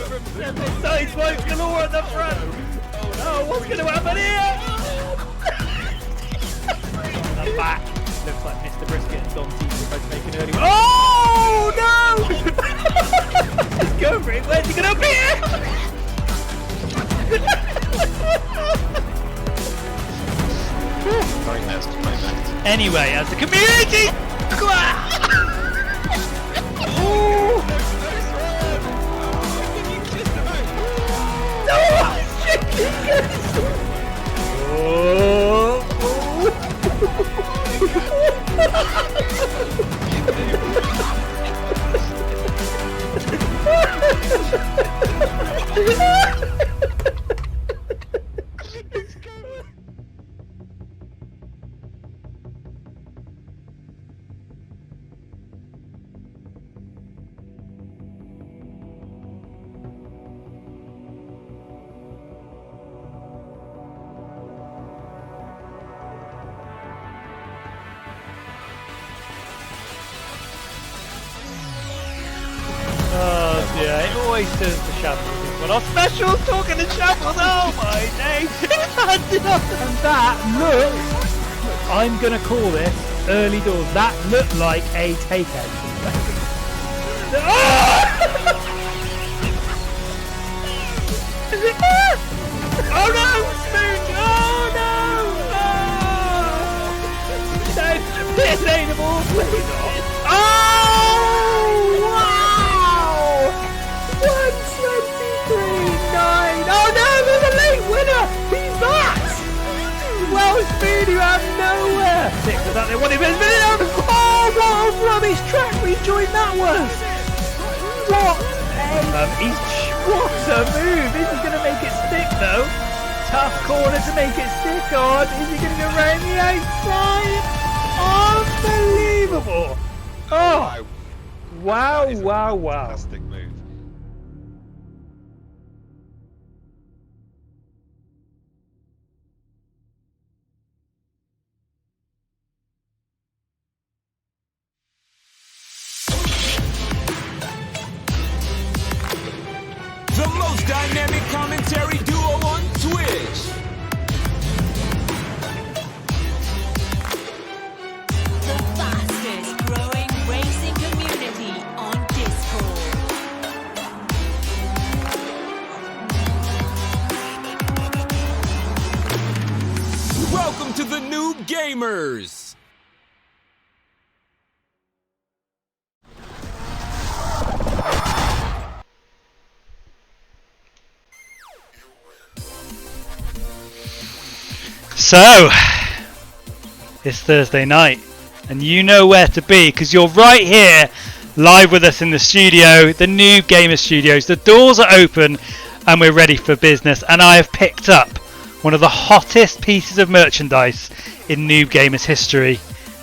Nice smoke galore at the front. Oh, what's going to happen here? On the back. Looks like Mr. Brisket and Don T are both making early. Oh no! He's going for it. Where's he going to appear? Very nice to play back. Anyway, as the community. Oh! Oh dear, it always turns to shambles. Well, our specials talking to shambles, oh my days! And that looks, I'm going to call this early doors, that looked like a takeout. Oh no! Spoon! Oh no! Oh! This ain't a ball, please. Oh! Wow! 123.9! Oh no! There's a late winner! He's that! Well, Spoon, you have nowhere! Six of that, they want him in a minute! Oh, what a rubbish track rejoin that was! What a move! Is he going to make it stick though? Tough corner to make it stick on. Is he going to go round the outside? Unbelievable! Oh! Wow, wow, wow. Fantastic move. The most dynamic commentary duo on Twitch. The fastest growing racing community on Discord. Welcome to the NoobGamerz. So, it's Thursday night, and you know where to be because you're right here, live with us in the studio, the NoobGamerz Studios. The doors are open, and we're ready for business. And I have picked up one of the hottest pieces of merchandise in NoobGamerz history.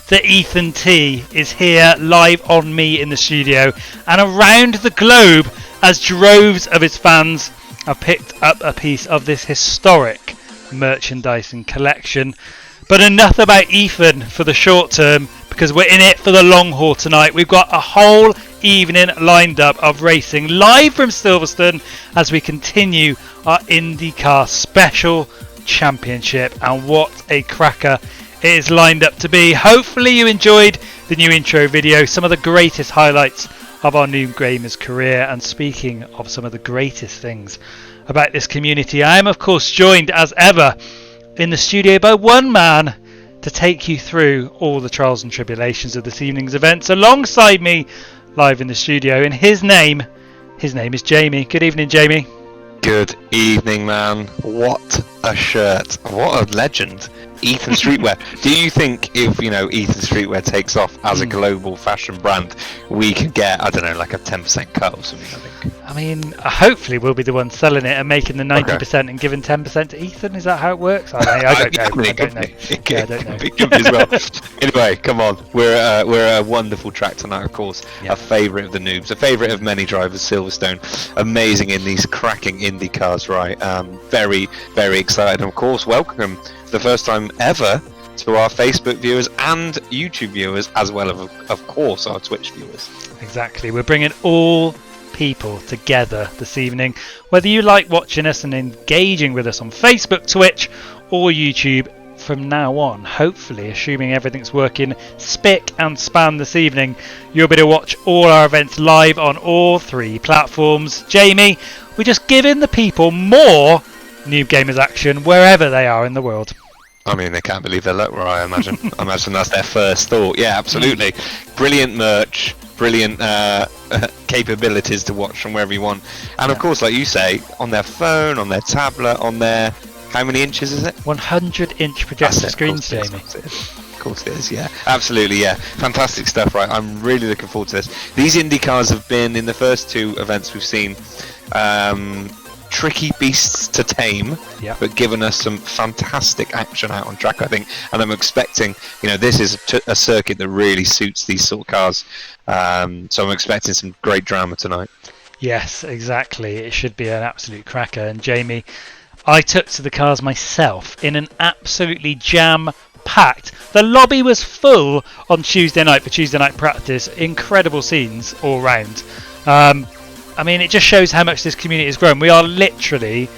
The Ethan T is here, live on me in the studio, and around the globe, as droves of his fans have picked up a piece of this historic merchandising collection. But enough about Ethan for the short term, because we're in it for the long haul tonight. We've got a whole evening lined up of racing live from Silverstone as we continue our IndyCar Special Championship, and what a cracker it is lined up to be. Hopefully you enjoyed the new intro video, some of the greatest highlights of our NoobGamerz career. And speaking of some of the greatest things about this community, I am of course joined as ever in the studio by one man to take you through all the trials and tribulations of this evening's events. Alongside me live in the studio, and his name is Jamie. Good evening, Jamie. Good evening, man. What a shirt. What a legend. Ethan Streetwear. Do you think if, Ethan Streetwear takes off as a global fashion brand, we could get, I don't know, like a 10% cut or something, I think? I mean, hopefully we'll be the ones selling it and making the 90% and giving 10% to Ethan. Is that how it works? I don't know. I don't know. It could be as well. Anyway, come on. We're a wonderful track tonight, of course. Yeah. A favourite of the noobs, a favourite of many drivers, Silverstone. Amazing in these cracking Indy cars, right? Very, very excited. And of course, welcome for the first time ever to our Facebook viewers and YouTube viewers, as well as, of course, our Twitch viewers. Exactly. We're bringing all people together this evening. Whether you like watching us and engaging with us on Facebook, Twitch or YouTube from now on, hopefully, assuming everything's working spick and span this evening, you'll be able to watch all our events live on all 3 platforms. Jamie, we're just giving the people more NoobGamerz action wherever they are in the world. I mean, they can't believe their luck, I imagine. I imagine that's their first thought. Yeah, absolutely. Brilliant merch, brilliant capabilities to watch from wherever you want. And of course, like you say, on their phone, on their tablet, on their... How many inches is it? 100-inch projector screens, Jamie. Of course it is, yeah. Absolutely, yeah. Fantastic stuff, right? I'm really looking forward to this. These IndyCars have been, in the first 2 events we've seen, tricky beasts to tame, but given us some fantastic action out on track, I think. And I'm expecting, this is a circuit that really suits these sort of cars. So I'm expecting some great drama tonight. Yes, exactly. It should be an absolute cracker. And Jamie, I took to the cars myself in an absolutely jam-packed. The lobby was full on Tuesday night for Tuesday night practice. Incredible scenes all round. I mean, it just shows how much this community has grown. We are literally,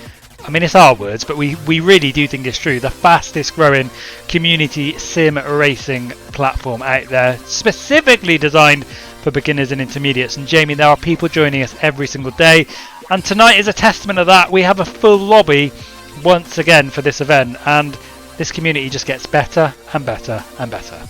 I mean, it's our words, but we really do think it's true, the fastest growing community sim racing platform out there, specifically designed for beginners and intermediates. And Jamie, there are people joining us every single day. And tonight is a testament of that. We have a full lobby once again for this event. And this community just gets better and better and better.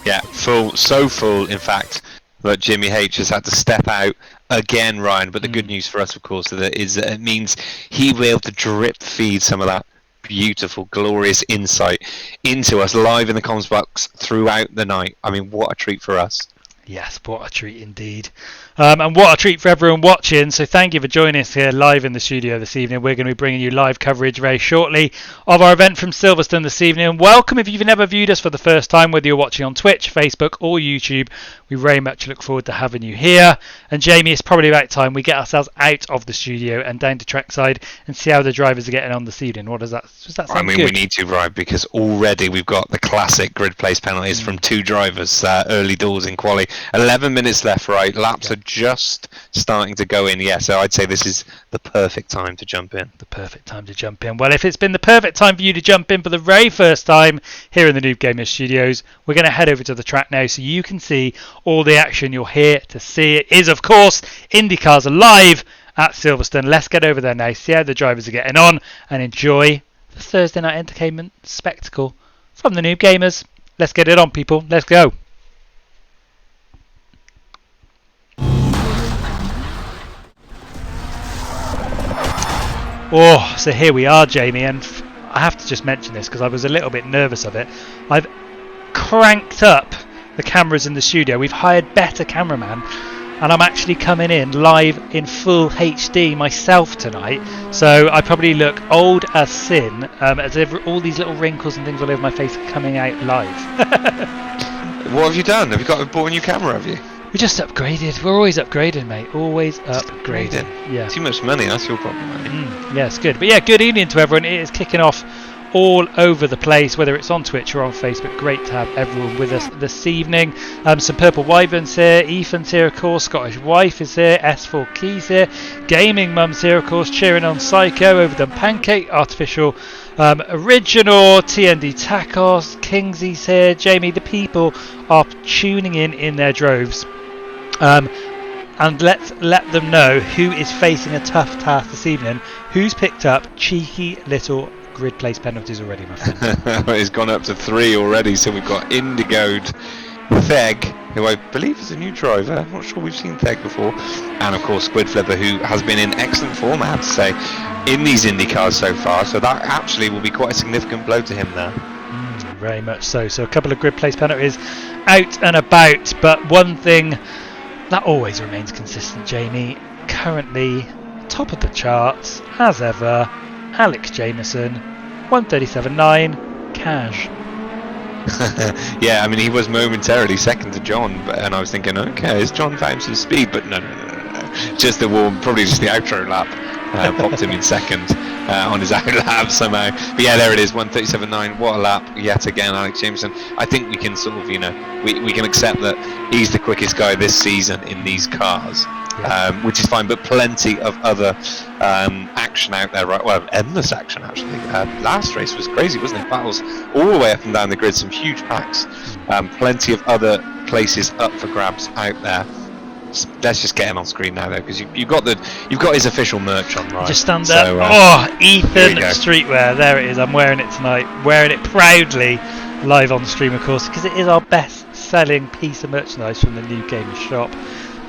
Yeah, full, so full, in fact, that Jimmy H has had to step out again, Ryan. But the good news for us, of course, is that it means he will be able to drip feed some of that beautiful, glorious insight into us live in the comms box throughout the night. I mean, what a treat for us. Yes, what a treat indeed. And what a treat for everyone watching. So thank you for joining us here live in the studio this evening. We're going to be bringing you live coverage very shortly of our event from Silverstone this evening. And welcome if you've never viewed us for the first time, whether you're watching on Twitch, Facebook or YouTube. We very much look forward to having you here. And Jamie, it's probably about time we get ourselves out of the studio and down to trackside and see how the drivers are getting on this evening. Does that sound good? We need to, right, because already we've got the classic grid place penalties from 2 drivers early doors in quali. 11 minutes left, right? Laps are just starting to go in. Yeah, so I'd say this is the perfect time to jump in. The perfect time to jump in. Well, if it's been the perfect time for you to jump in for the very first time here in the NoobGamerz studios, we're going to head over to the track now so you can see all the action you're here to see. It is, of course, IndyCars live at Silverstone. Let's get over there now, see how the drivers are getting on, and enjoy the Thursday night entertainment spectacle from the NoobGamerz. Let's get it on, people. Let's go. Oh, so here we are, Jamie, and I have to just mention this because I was a little bit nervous of it. I've cranked up the cameras in the studio. We've hired better cameraman, and I'm actually coming in live in full HD myself tonight. So I probably look old as sin, as if all these little wrinkles and things all over my face are coming out live. What have you done? Have you bought a new camera, have you? We just upgraded. We're always upgrading, mate. Always upgrading. Yeah. Too much money, that's your problem, mate. Yeah, it's good. But yeah, good evening to everyone. It is kicking off all over the place, whether it's on Twitch or on Facebook. Great to have everyone with us this evening. Some Purple Wyverns here, Ethan's here, of course, Scottish Wife is here, S4 Keys here, Gaming Mum's here, of course, cheering on Psycho, Overdone Pancake, Artificial Original, TND Tacos, Kingsy's here. Jamie, the people are tuning in their droves. And let's let them know who is facing a tough task this evening. Who's picked up cheeky little grid place penalties already, my friend? It's gone up to 3 already. So we've got Indigoed, Theg, who I believe is a new driver. I'm not sure we've seen Theg before. And of course Squid Flipper, who has been in excellent form, I have to say, in these IndyCars so far. So that actually will be quite a significant blow to him there. Very much so. So a couple of grid place penalties out and about. But one thing that always remains consistent, Jamie, currently top of the charts as ever, Alex Jameson, 137.9 cash. Yeah, I mean, he was momentarily second to John, and I was thinking, okay, is John found some speed? But no. Just the warm, probably just the outro lap popped him in second on his out lap somehow. But yeah, there it is, 137.9. What a lap yet again, Alex Jameson. I think we can sort of, we can accept that he's the quickest guy this season in these cars. which is fine, but plenty of other action out there, right? Well, endless action actually. Last race was crazy, wasn't it? Battles all the way up and down the grid, some huge packs, plenty of other places up for grabs out there. Let's just get him on screen now, though, because you've got his official merch on, right? Just stand there. Ethan Streetwear. There it is. I'm wearing it tonight. Wearing it proudly, live on stream, of course, because it is our best-selling piece of merchandise from the NoobGamerz shop.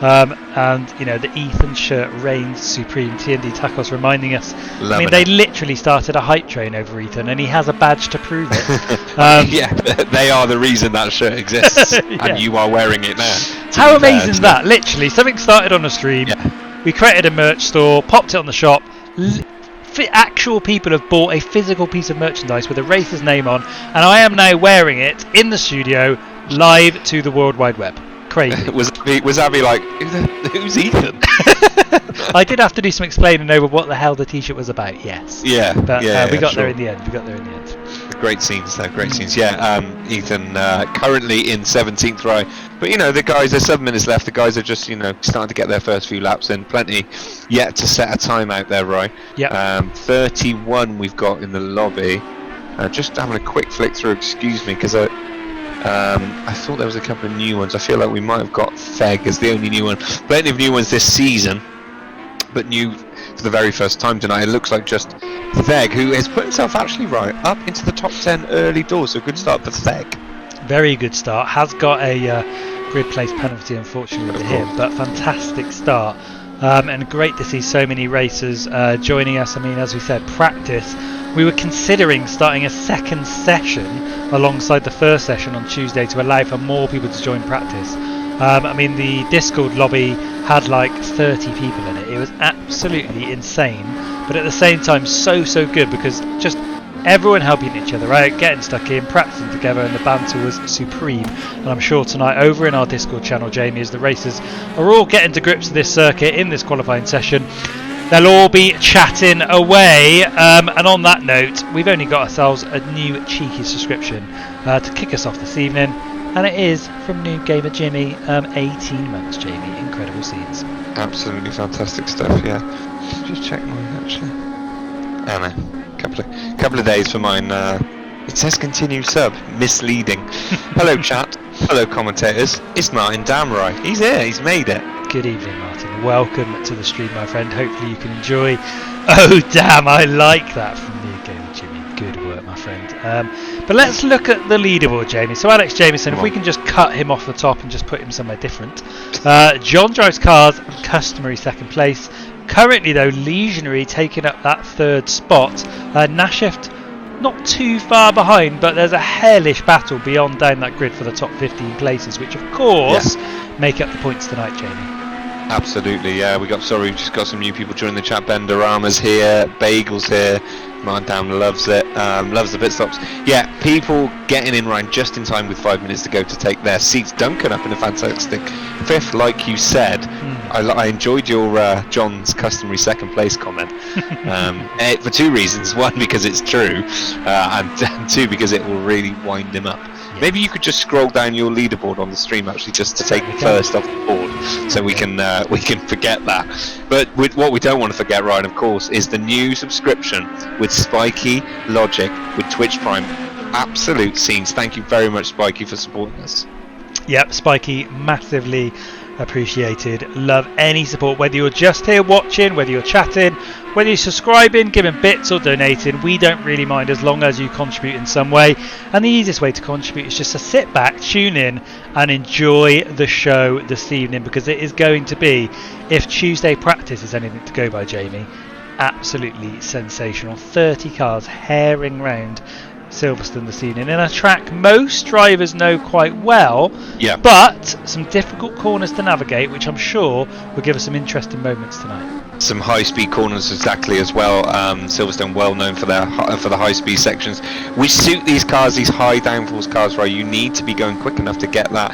And you know, the Ethan shirt reigns supreme. TND Tacos reminding us. They literally started a hype train over Ethan, and he has a badge to prove it. Yeah, they are the reason that shirt exists, and you are wearing it now. How amazing is that? Literally, something started on a stream. Yeah. We created a merch store, popped it on the shop. Actual people have bought a physical piece of merchandise with a racer's name on, and I am now wearing it in the studio, live to the World Wide Web. Crazy. was Abby like, who's Ethan? I did have to do some explaining over what the hell the t-shirt was about, yes. Yeah. But we got there in the end. Great scenes though, great scenes. Yeah, Ethan currently in 17th row. But you know, the guys, there's 7 minutes left. The guys are just, you know, starting to get their first few laps in. Plenty yet to set a time out there, right? Yeah. 31 we've got in the lobby. Just having a quick flick through, excuse me, because I thought there was a couple of new ones. I feel like we might have got Feg as the only new one. Plenty of new ones this season, but new for the very first time tonight. It looks like just Feg, who has put himself actually right up into the top 10 early doors. So good start for Feg. Very good start. Has got a grid place penalty, unfortunately, to him, but fantastic start. And great to see so many racers joining us. I mean, as we said, practice. We were considering starting a second session alongside the first session on Tuesday to allow for more people to join practice. I mean, the Discord lobby had like 30 people in it. It was absolutely insane, but at the same time so good, because just everyone helping each other out, getting stuck in, practicing together, and the banter was supreme. And I'm sure tonight over in our Discord channel, Jamie, as the racers are all getting to grips with this circuit in this qualifying session, they'll all be chatting away. And on that note, we've only got ourselves a new cheeky subscription to kick us off this evening, and it is from NoobGamer Jimmy. 18 months, Jamie. Incredible scenes. Absolutely fantastic stuff. Yeah. Just check mine actually. I don't know. Couple of days for mine. It says continue sub. Misleading. Hello chat. Hello commentators. It's Martin Damroy. He's here. He's made it. Good evening, Martin. Welcome to the stream, my friend. Hopefully you can enjoy. Oh damn! I like that from NoobGamer Jimmy. Good work, my friend. But let's look at the leaderboard, Jamie. So Alex Jamieson, if we can just cut him off the top and just put him somewhere different. John drives cars, customary second place. Currently, though, Legionary taking up that third spot. Nasheft not too far behind, but there's a hellish battle beyond down that grid for the top 15 places, which of course make up the points tonight, Jamie. Absolutely, yeah. We've just got some new people joining the chat. Benderama's here, Bagel's here. Martin Down loves it, loves the pit stops. Yeah, people getting in right just in time with 5 minutes to go to take their seats. Duncan up in a fantastic 5th, like you said. I enjoyed your John's customary second place comment for 2 reasons. 1, because it's true, and 2, because it will really wind him up. Maybe you could just scroll down your leaderboard on the stream actually, just to take first off the board, so we can forget that. But what we don't want to forget, Ryan, of course, is the new subscription with Spiky Logic with Twitch Prime. Absolute scenes. Thank you very much, Spiky, for supporting us. Yep, Spiky, massively appreciated. Love any support, whether you're just here watching, whether you're chatting, whether you're subscribing, giving bits or donating. We don't really mind as long as you contribute in some way, and the easiest way to contribute is just to sit back, tune in and enjoy the show this evening, because it is going to be, if Tuesday practice is anything to go by, Jamie, absolutely sensational. 30 cars herring round Silverstone this evening in a track most drivers know quite well, but some difficult corners to navigate, which I'm sure will give us some interesting moments tonight. Some high-speed corners exactly as well. Silverstone well known for the high-speed sections, which suit these cars, these high downforce cars. Right, you need to be going quick enough to get that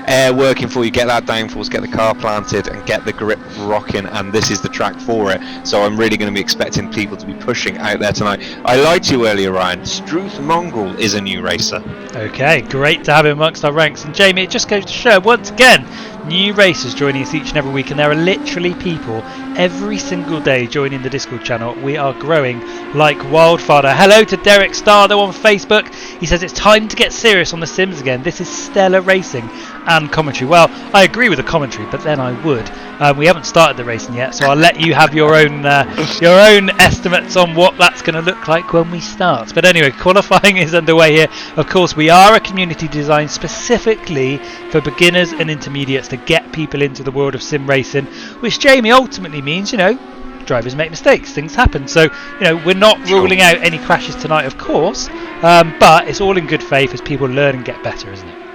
air working for you, get that downforce, get the car planted and get the grip rocking, and this is the track for it. So I'm really going to be expecting people to be pushing out there tonight. I lied to you earlier, Ryan. Struth Mongrel is a new racer. Okay, great to have him amongst our ranks. And Jamie, it just goes to show once again, new racers joining us each and every week, and there are literally people every single day joining the Discord channel. We are growing like wildfire. Hello to Derek Starr though on Facebook. He says it's time to get serious on the Sims again. This is stellar racing and commentary. Well, I agree with the commentary, but then I would. We haven't started the racing yet, so I'll let you have your own estimates on what that's going to look like when we start. But anyway, qualifying is underway here. Of course, we are a community designed specifically for beginners and intermediates to get people into the world of sim racing, which, Jamie, ultimately means, drivers make mistakes, things happen. So, we're not ruling out any crashes tonight, of course, but it's all in good faith as people learn and get better, isn't it?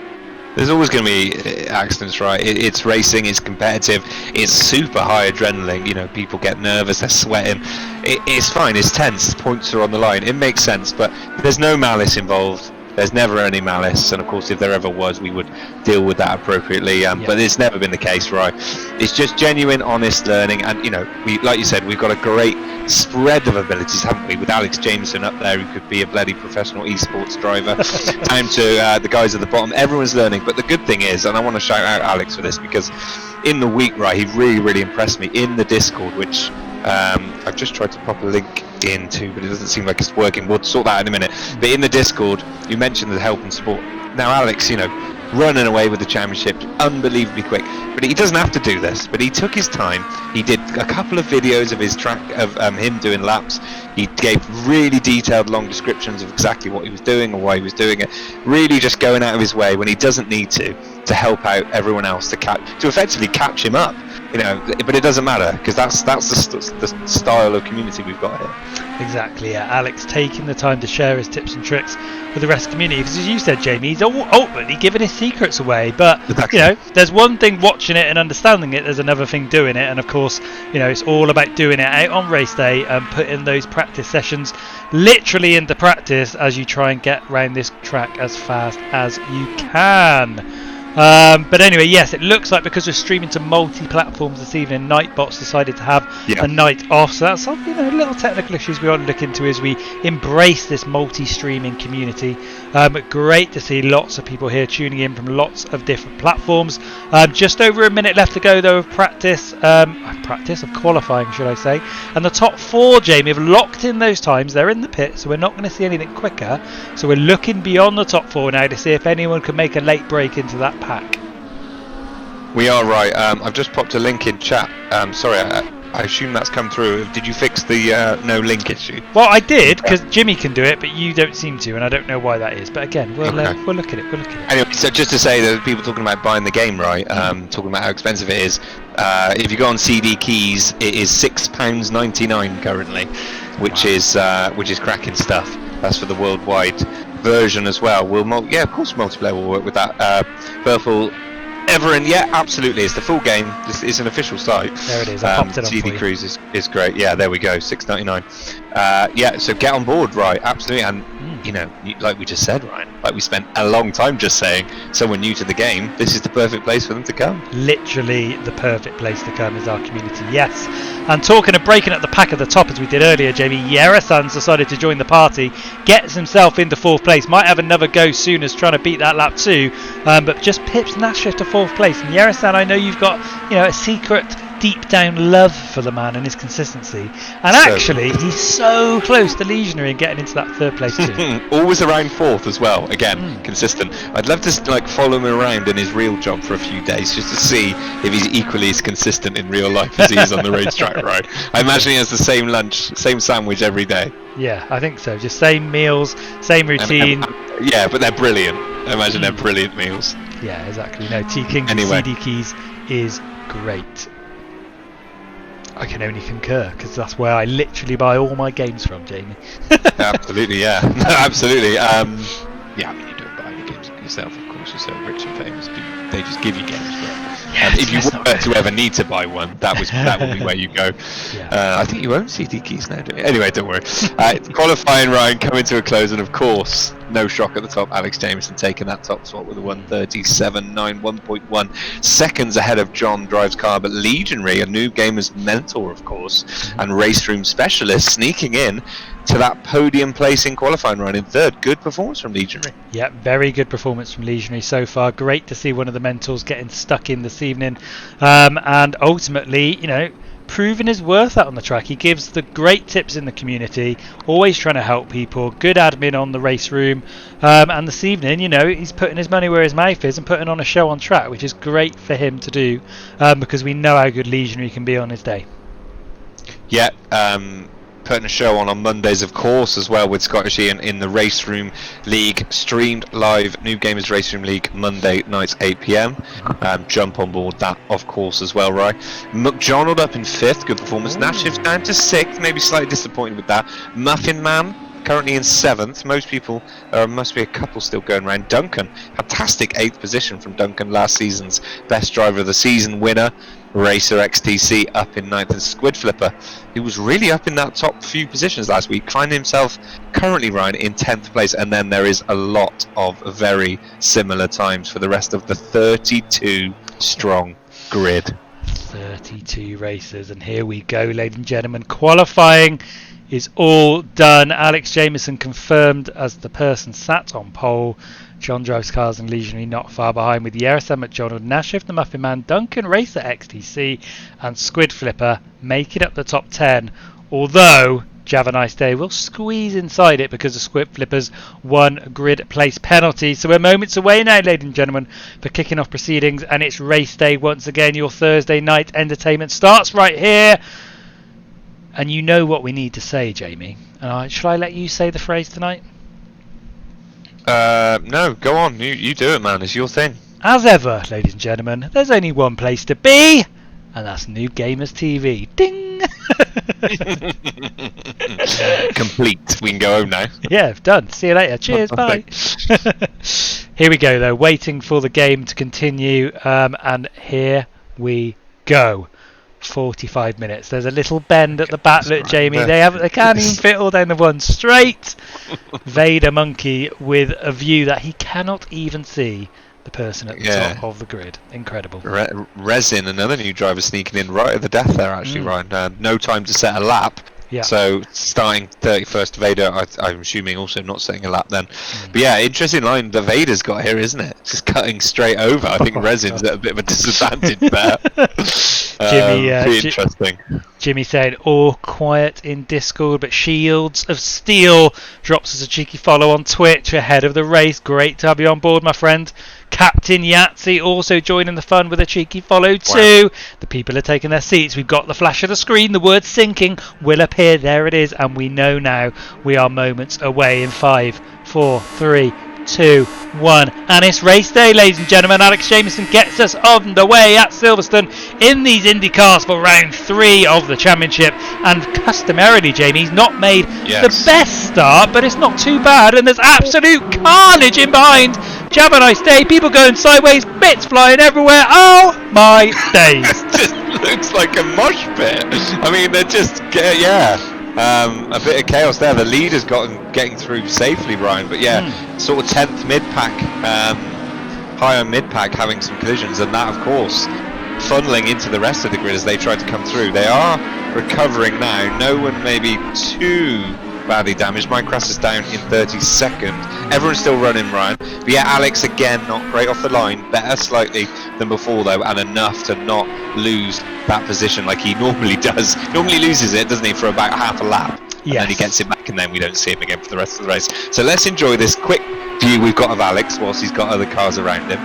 There's always going to be accidents, right? It's racing, it's competitive, it's super high adrenaline. People get nervous, they're sweating. It's fine, it's tense, points are on the line. It makes sense, but there's no malice involved. There's never any malice, and of course, if there ever was, we would deal with that appropriately. But it's never been the case, right? It's just genuine, honest learning, and we, like you said, we've got a great spread of abilities, haven't we? With Alex Jameson up there, who could be a bloody professional esports driver, down to the guys at the bottom. Everyone's learning. But the good thing is, and I want to shout out Alex for this, because in the week, right, he really, really impressed me in the Discord, which I've just tried to pop a link into, but it doesn't seem like it's working. We'll sort that out in a minute. But in the Discord, you mentioned the help and support. Now, Alex, running away with the championship, unbelievably quick. But he doesn't have to do this. But he took his time. He did a couple of videos of his track of him doing laps. He gave really detailed, long descriptions of exactly what he was doing or why he was doing it. Really, just going out of his way when he doesn't need to help out everyone else to effectively catch him up. But it doesn't matter, because that's the style of community we've got here. Exactly, yeah. Alex taking the time to share his tips and tricks with the rest of the community, because as you said, Jamie, he's ultimately giving his secrets away. But there's one thing watching it and understanding it, there's another thing doing it, and of course, it's all about doing it out on race day and putting those practice sessions literally into practice as you try and get around this track as fast as you can. But anyway, yes, it looks like because we're streaming to multi-platforms this evening, Nightbot's decided to have a night off. So that's little technical issues we want to look into as we embrace this multi-streaming community. Great to see lots of people here tuning in from lots of different platforms. Just over a minute left to go though of practice of qualifying, should I say. And the top four, Jamie, have locked in those times. They're in the pit, so we're not going to see anything quicker. So we're looking beyond the top four now to see if anyone can make a late break into that pack. We are right. I've just popped a link in chat. Sorry, I assume that's come through. Did you fix the no link issue? Well, I did, because Jimmy can do it, but you don't seem to, and I don't know why that is. But again, we'll look at it. Anyway, so just to say that people talking about buying the game, right? Talking about how expensive it is. If you go on CD Keys, it is £6.99 currently, which is cracking stuff. That's for the worldwide version as well. Of course, multiplayer will work with that. Purple. Everin, yeah, absolutely. It's the full game. It's an official site. There it is. I popped it on CD for you. Cruise is great. Yeah, there we go. $6.99. So get on board, right? Absolutely. And like we just said, Ryan, like we spent a long time just saying, someone new to the game, this is the perfect place for them to come. Literally the perfect place to come is our community. Yes. And talking of breaking up the pack at the top as we did earlier, Jamie, Yerasan's decided to join the party, gets himself into fourth place, might have another go soon as trying to beat that lap too, but just pips Nashif to fourth place. And Yerasan, I know you've got a secret deep down love for the man and his consistency, and actually he's so close to Legionary and getting into that third place too. Always around fourth as well, again consistent. I'd love to follow him around in his real job for a few days just to see if he's equally as consistent in real life as he is on the racetrack, right? I imagine he has the same lunch, same sandwich every day. Yeah, I think so. Just same meals, same routine. Yeah, but they're brilliant. I imagine they're brilliant meals. Yeah, exactly. No, T-King Anyway. CD Keys is great. I can only concur, because that's where I literally buy all my games from, Jamie. Absolutely, yeah. No, absolutely. Yeah, I mean, you don't buy any games yourself, of course. You're so rich and famous. They just give you games. But if you were to ever need to buy one, that would be where you go. Yeah. I think you own CD Keys now, don't you? Anyway, don't worry. Qualifying, Ryan, coming to a close, and of course, No shock at the top. Alex Jameson taking that top spot with a 1:37.9, 1.1 seconds ahead of John Drives Car. But Legionary, a NoobGamerz mentor, of course, and race room specialist, sneaking in to that podium placing qualifying run in third. Good performance from Legionary. Yeah, very good performance from Legionary so far. Great to see one of the mentors getting stuck in this evening, and ultimately, proving his worth out on the track. He gives the great tips in the community, always trying to help people, good admin on the race room, and this evening, he's putting his money where his mouth is and putting on a show on track, which is great for him to do, because we know how good Legionary can be on his day. Yeah, putting a show on Mondays, of course, as well, with Scottish Ian in the Race Room League, streamed live. NoobGamerz Race Room League Monday nights 8 p.m. Jump on board that, of course, as well, right? McDonald up in 5th, good performance. Nashif down to 6th, maybe slightly disappointed with that. Muffin Man currently in 7th. Most people, must be a couple still going around. Duncan, fantastic 8th position from Duncan, last season's best driver of the season winner. Racer XTC up in 9th, and Squid Flipper, who was really up in that top few positions last week, finding himself currently, Ryan, in 10th place. And then there is a lot of very similar times for the rest of the 32 strong grid. 32 racers, and here we go, ladies and gentlemen. Qualifying is all done. Alex Jameson confirmed as the person sat on pole. John Drives Cars and Legionary not far behind, with Yerison McDonald, Nashif the Muffin Man, Duncan Racer XTC, and Squid Flipper making up the top 10. Although Java Nice Day will squeeze inside it because of Squid Flipper's 1 grid place penalty. So we're moments away now, ladies and gentlemen, for kicking off proceedings, and it's race day once again. Your Thursday night entertainment starts right here. And you know what we need to say, Jamie. Shall I let you say the phrase tonight? No, go on. You do it, man. It's your thing. As ever, ladies and gentlemen, there's only one place to be, and that's NoobGamerz TV. Ding! Complete. We can go home now. Yeah, done. See you later. Cheers. Bye. Here we go, though. Waiting for the game to continue, and here we go. 45 minutes. There's a little bend at the back. Look, Jamie, they can't even fit all down the one straight. Vader Monkey with a view that he cannot even see the person at the top of the grid. Incredible. Resin, another new driver, sneaking in right at the death there, actually, Ryan. No time to set a lap. Yeah. So starting 31st, Vader, I'm assuming also not setting a lap then. But yeah, interesting line that Vader's got here, isn't it? Just cutting straight over. I think Resin's at a bit of a disadvantage there. Pretty interesting. Jimmy said, all quiet in Discord, but Shields of Steel drops us a cheeky follow on Twitch ahead of the race. Great to have you on board, my friend. Captain Yahtzee also joining the fun with a cheeky follow too. Wow. The people are taking their seats. We've got the flash of the screen. The word sinking will appear. There it is. And we know now we are moments away in 5, 4, 3, 2, 1. And it's race day, ladies and gentlemen. Alex Jameson gets us on the way at Silverstone in these Indy cars for round 3 of the championship. And customarily, Jamie, he's not made the best start, but it's not too bad. And there's absolute carnage in behind. Java Nice Day, people going sideways, bits flying everywhere. Oh my days. It just looks like a mosh pit. I mean, they're just, a bit of chaos there. The leader's getting through safely, Ryan, but sort of 10th mid-pack, higher mid-pack having some collisions, and that, of course, funneling into the rest of the grid as they try to come through. They are recovering now. No one maybe too badly damaged. Minecraft is down in 32nd. Everyone's still running, Ryan. But yeah, Alex again not great off the line. Better slightly than before though, and enough to not lose that position like he normally does. Normally loses it, doesn't he, for about half a lap. And then he gets it back, and then we don't see him again for the rest of the race. So let's enjoy this quick view we've got of Alex whilst he's got other cars around him.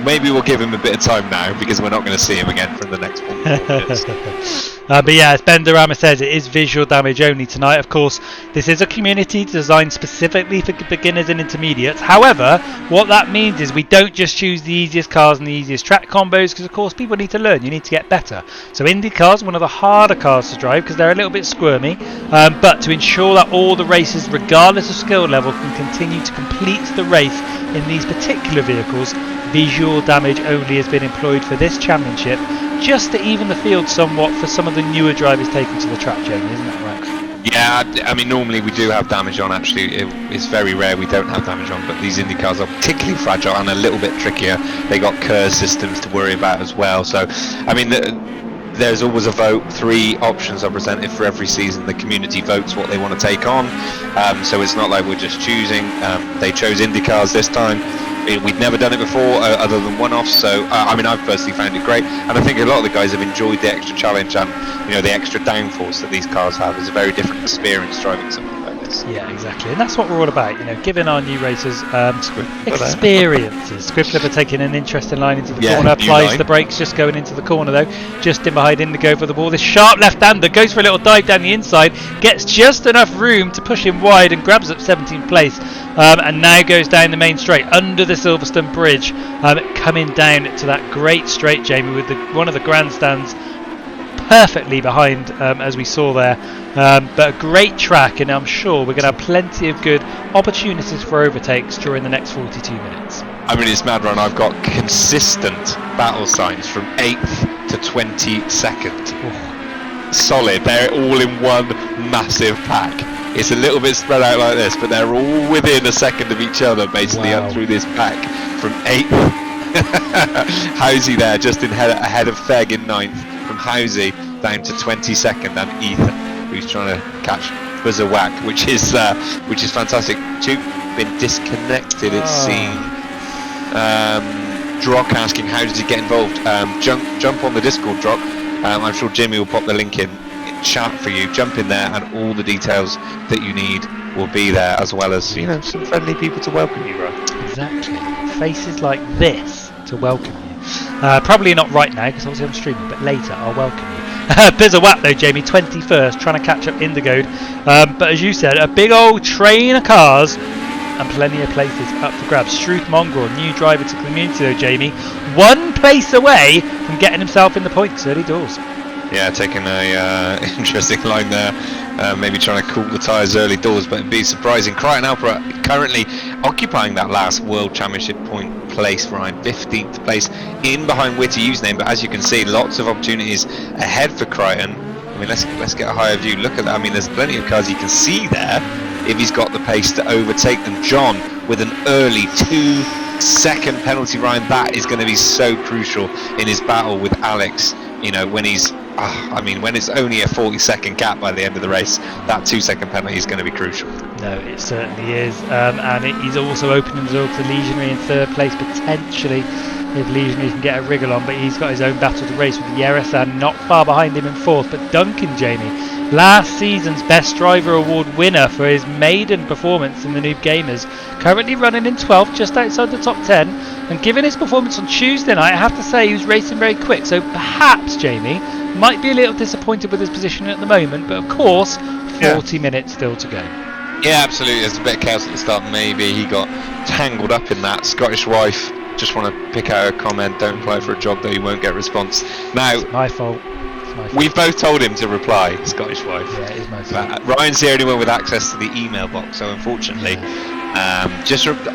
Maybe we'll give him a bit of time now because we're not going to see him again from the next 4 minutes. But yeah, as Ben Durama says, it is visual damage only tonight. Of course, this is a community designed specifically for beginners and intermediates. However, what that means is we don't just choose the easiest cars and the easiest track combos, because of course people need to learn. You need to get better. So Indy cars are one of the harder cars to drive because they're a little bit squirmy. But to ensure that all the racers, regardless of skill level, can continue to complete the race in these particular vehicles, visual damage only has been employed for this championship, just to even the field somewhat for some of the newer drivers taken to the track, Jamie, isn't that right? Yeah, I mean, normally we do have damage on. Actually, it's very rare we don't have damage on, but these Indy cars are particularly fragile and a little bit trickier. They got KERS systems to worry about as well. So, I mean, there's always a vote. 3 options are presented for every season. The community votes what they want to take on. So it's not like we're just choosing. They chose Indy cars this time. We'd never done it before, other than one-offs. So, I mean, I've personally found it great, and I think a lot of the guys have enjoyed the extra challenge and, you know, the extra downforce that these cars have. Is a very different experience driving something like this. Yeah, exactly, and that's what we're all about. You know, giving our new racers experiences. Scribbler taking an interesting line into the corner, applies the brakes, just going into the corner though, just in behind Indigo for the ball. This sharp left-hander goes for a little dive down the inside, gets just enough room to push him wide and grabs up 17th place. And now goes down the main straight under the Silverstone bridge, coming down to that great straight, Jamie, with one of the grandstands perfectly behind, as we saw there. But a great track, and I'm sure we're going to have plenty of good opportunities for overtakes during the next 42 minutes. I mean, it's mad, Ron. I've got consistent battle signs from 8th to 22nd. Oh. Solid. They're all in one massive pack. It's a little bit spread out like this, but they're all within a second of each other, basically, up through this pack. From 8th, Housey there, just ahead of Feg in 9th. From Housey down to 22nd, and Ethan, who's trying to catch Buzzer Whack, which is fantastic. Two been disconnected, it seems. Drock asking, how does he get involved? Jump on the Discord, Drock. I'm sure Jimmy will pop the link in chat for you. Jump in there, and all the details that you need will be there, as well as, you know, some friendly people to welcome you, right? Exactly. Faces like this to welcome you. Probably not right now because obviously I'm streaming, but later I'll welcome you. Buzzer Whack though, Jamie, 21st, trying to catch up Indigo. But as you said, a big old train of cars and plenty of places up for grabs. Struth Mongrel, new driver to community though, Jamie, 1 place away from getting himself in the points early doors. Yeah, taking a interesting line there. Maybe trying to cool the tyres early doors, but it'd be surprising. Crichton Alpha currently occupying that last World Championship point place, Ryan, 15th place, in behind Witty username. But as you can see, lots of opportunities ahead for Crichton. I mean, let's get a higher view. Look at that. I mean, there's plenty of cars you can see there if he's got the pace to overtake them. John with an early 2-second penalty, Ryan. That is going to be so crucial in his battle with Alex. You know, when he's when it's only a 40-second gap by the end of the race, that 2-second penalty is going to be crucial. No, it certainly is. And he's also opening the door to Legionary in 3rd place, potentially, if Legionary can get a wriggle on. But he's got his own battle to race with Yeresan not far behind him in 4th. But Duncan Jamie, last season's Best Driver Award winner for his maiden performance in the NoobGamerz, currently running in 12th, just outside the top 10. And given his performance on Tuesday night, I have to say he was racing very quick. So perhaps, Jamie, might be a little disappointed with his position at the moment, but of course 40 minutes still to go. Yeah, absolutely. There's a bit of chaos at the start. Maybe he got tangled up in that. Scottish wife, just want to pick out a comment, don't apply for a job though, you won't get a response. Now, it's my fault. We've both told him to reply, Scottish wife. Yeah, it is my fault. Ryan's the only one with access to the email box, so unfortunately,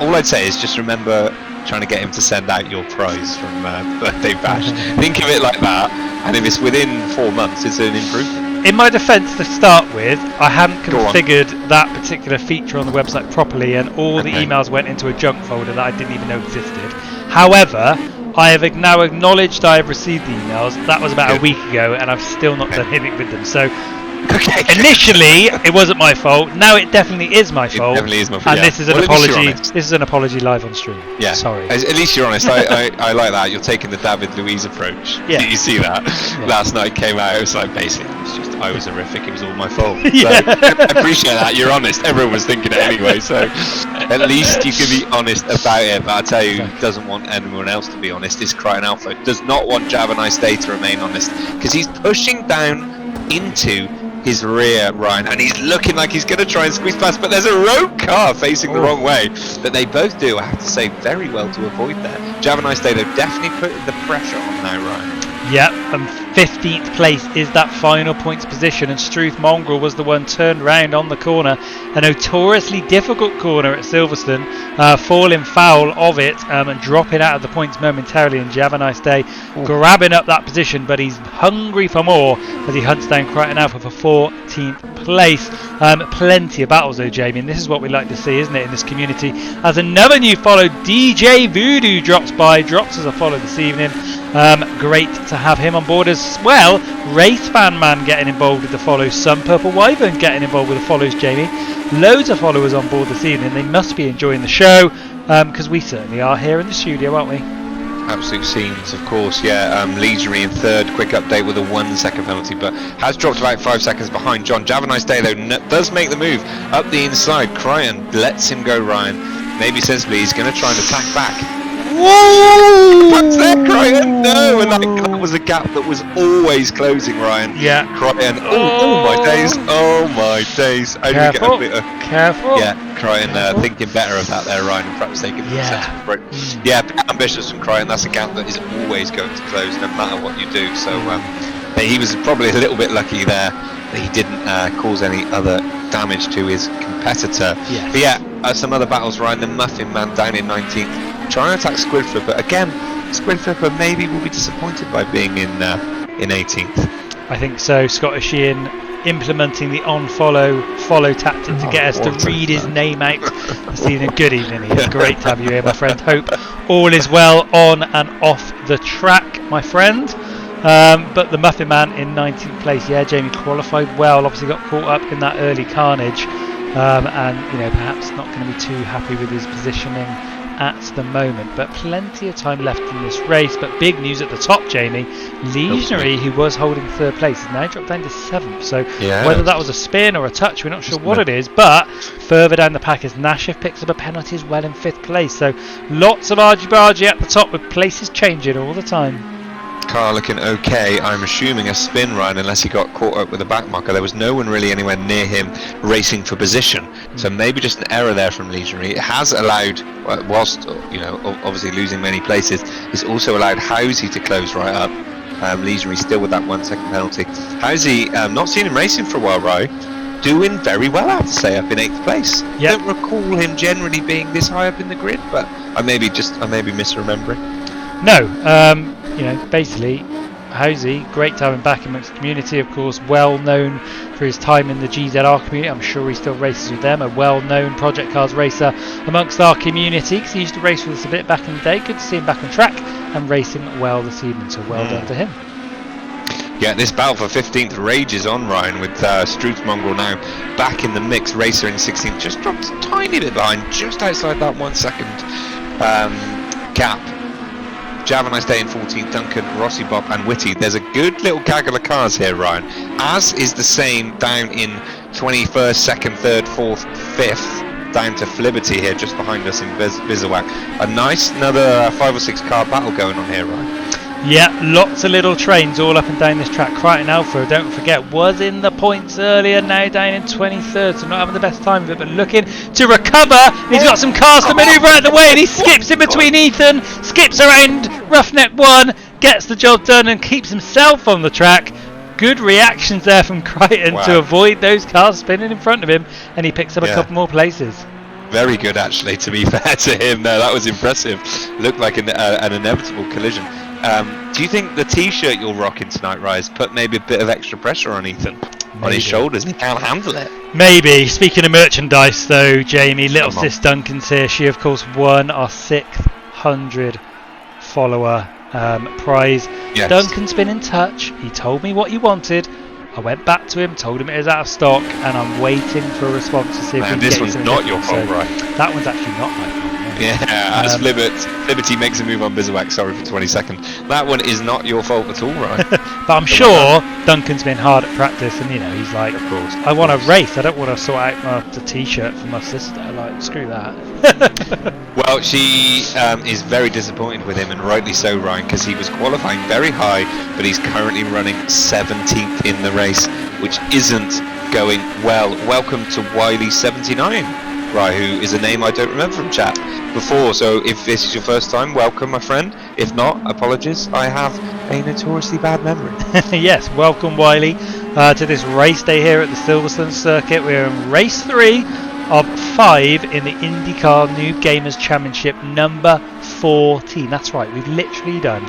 all I'd say is just remember trying to get him to send out your prize from Birthday Bash. Think of it like that, and if it's within 4 months, it's an improvement. In my defence, to start with, I hadn't configured that particular feature on the website properly, and all the emails went into a junk folder that I didn't even know existed. However, I have now acknowledged I have received the emails. That was about a week ago, and I've still not done anything with them. So, initially, it wasn't my fault. Now it definitely is my fault. It definitely is my fault. And this is an apology. This is an apology live on stream. Yeah. Sorry. At least you're honest. I like that. You're taking the David Luiz approach. Yeah. Did you see that? Yeah. Last night came out. It was like basically, I was horrific. It was all my fault. Yeah. So, I appreciate that. You're honest. Everyone was thinking it anyway. So at least you can be honest about it. But I tell you, who doesn't want anyone else to be honest is Crichton Alpha. Does not want Java Nice Day to remain honest because he's pushing down into his rear, Ryan, and he's looking like he's going to try and squeeze past, but there's a road car facing the wrong way that they both do, I have to say, very well to avoid there. Java Nice Day, though, definitely putting the pressure on now, Ryan. Yep, and 15th place is that final points position, and Struth Mongrel was the one turned round on the corner, a notoriously difficult corner at Silverstone, falling foul of it and dropping out of the points momentarily, and Java Nice Day grabbing up that position, but he's hungry for more as he hunts down Crichton Alpha for 14th place. Plenty of battles though, Jamie, and this is what we like to see, isn't it, in this community, as another new follow, DJ Voodoo, drops as a follow this evening. Great to have him on board as well. Race Fan Man getting involved with the follows, Sun Purple Wyvern getting involved with the follows, Jamie. Loads of followers on board this evening. They must be enjoying the show, because we certainly are here in the studio, aren't we? Absolute scenes, of course, yeah. Leadery in third, quick update with a 1 second penalty, but has dropped about 5 seconds behind John. Have a nice day, though, does make the move up the inside. Crichton lets him go, Ryan. Maybe sensibly, he's going to try and attack back. Whoa! What's there, Crichton? No, and that was a gap that was always closing, Ryan. Yeah. Crichton, oh my days, oh my days. Careful, careful. Yeah, Crichton thinking better of that there, Ryan, and perhaps taking the sensible break. Yeah, ambitious from Crichton. That's a gap that is always going to close no matter what you do. So he was probably a little bit lucky there that he didn't cause any other damage to his competitor. Yes. But yeah, some other battles, Ryan. The Muffin Man down in 19th, trying to attack Squid Flipper. Again, Squid Flipper maybe will be disappointed by being in 18th. I think so. Scottish Ian implementing the follow tactic to get us to read his name out this evening. Good evening, Ian. Great to have you here, my friend. Hope all is well on and off the track, my friend. But the Muffin Man in 19th place, yeah, Jamie qualified well, obviously got caught up in that early carnage, and perhaps not going to be too happy with his positioning at the moment, but plenty of time left in this race. But big news at the top, Jamie. Legionary, who was holding third place, has now dropped down to 7th, so whether that was a spin or a touch, we're not sure what it is. But further down the pack is Nashif picks up a penalty as well in 5th place, so lots of argy-bargy at the top with places changing all the time. Car looking okay. I'm assuming a spin, Ryan, unless he got caught up with a back marker. There was no one really anywhere near him racing for position, so maybe just an error there from Legionary. It has allowed, whilst obviously losing many places, it's also allowed Housey to close right up. Legionary still with that 1 second penalty. Housey, not seen him racing for a while, Ryan. Doing very well, I have to say, up in 8th place. Don't recall him generally being this high up in the grid, but I may be misremembering. No, basically, Housey, great to have him back amongst the community, of course, well known for his time in the GZR community. I'm sure he still races with them, a well-known Project Cars racer amongst our community, because he used to race with us a bit back in the day. Good to see him back on track and racing well this evening, so well done to him. Yeah, this battle for 15th rages on, Ryan, with Struth Mongrel now back in the mix. Racer in 16th, just dropped a tiny bit behind, just outside that 1 second gap. Have a nice day in 14th, Duncan, Rossi, Bob and Whitty. There's a good little gaggle of cars here, Ryan, as is the same down in 21st, 2nd, 3rd, 4th, 5th, down to Fliberty here, just behind us in Bizawak. A nice, another 5 or 6 car battle going on here, Ryan. Yeah, lots of little trains all up and down this track. Crichton Alpha, don't forget, was in the points earlier, now down in 23rd, so not having the best time of it, but looking to recover. He's got some cars to manoeuvre out of the way, and he skips in between Ethan, skips around Roughneck 1, gets the job done and keeps himself on the track. Good reactions there from Crichton to avoid those cars spinning in front of him, and he picks up a couple more places. Very good, actually, to be fair to him there. That was impressive. Looked like an inevitable collision. Do you think the t-shirt you're rocking tonight, Rise, put maybe a bit of extra pressure on Ethan? Maybe. On his shoulders, and he can't handle it. Maybe. Speaking of merchandise though, Jamie, little sis Duncan's here. She of course won our 600 follower prize. Yes. Duncan's been in touch. He told me what he wanted. I went back to him, told him it is out of stock, and I'm waiting for a response to see if we can this get one's not your fault, right? That one's actually not my fault. Yeah, as Liberty makes a move on Bizawak, sorry for 20 seconds. That one is not your fault at all, right? But I'm sure Duncan's been hard at practice, and he's like, of course, I want to race, I don't want to sort out the t-shirt for my sister. Like, screw that. Well, she is very disappointed with him, and rightly so, Ryan, because he was qualifying very high, but he's currently running 17th in the race, which isn't going well. Welcome to Wiley79. Right, who is a name I don't remember from chat before, so if this is your first time, welcome, my friend. If not, apologies, I have a notoriously bad memory. Yes, welcome, Wiley, to this race day here at the Silverstone circuit. We're in race 3 of 5 in the IndyCar NoobGamerz Championship, number 14. That's right, we've literally done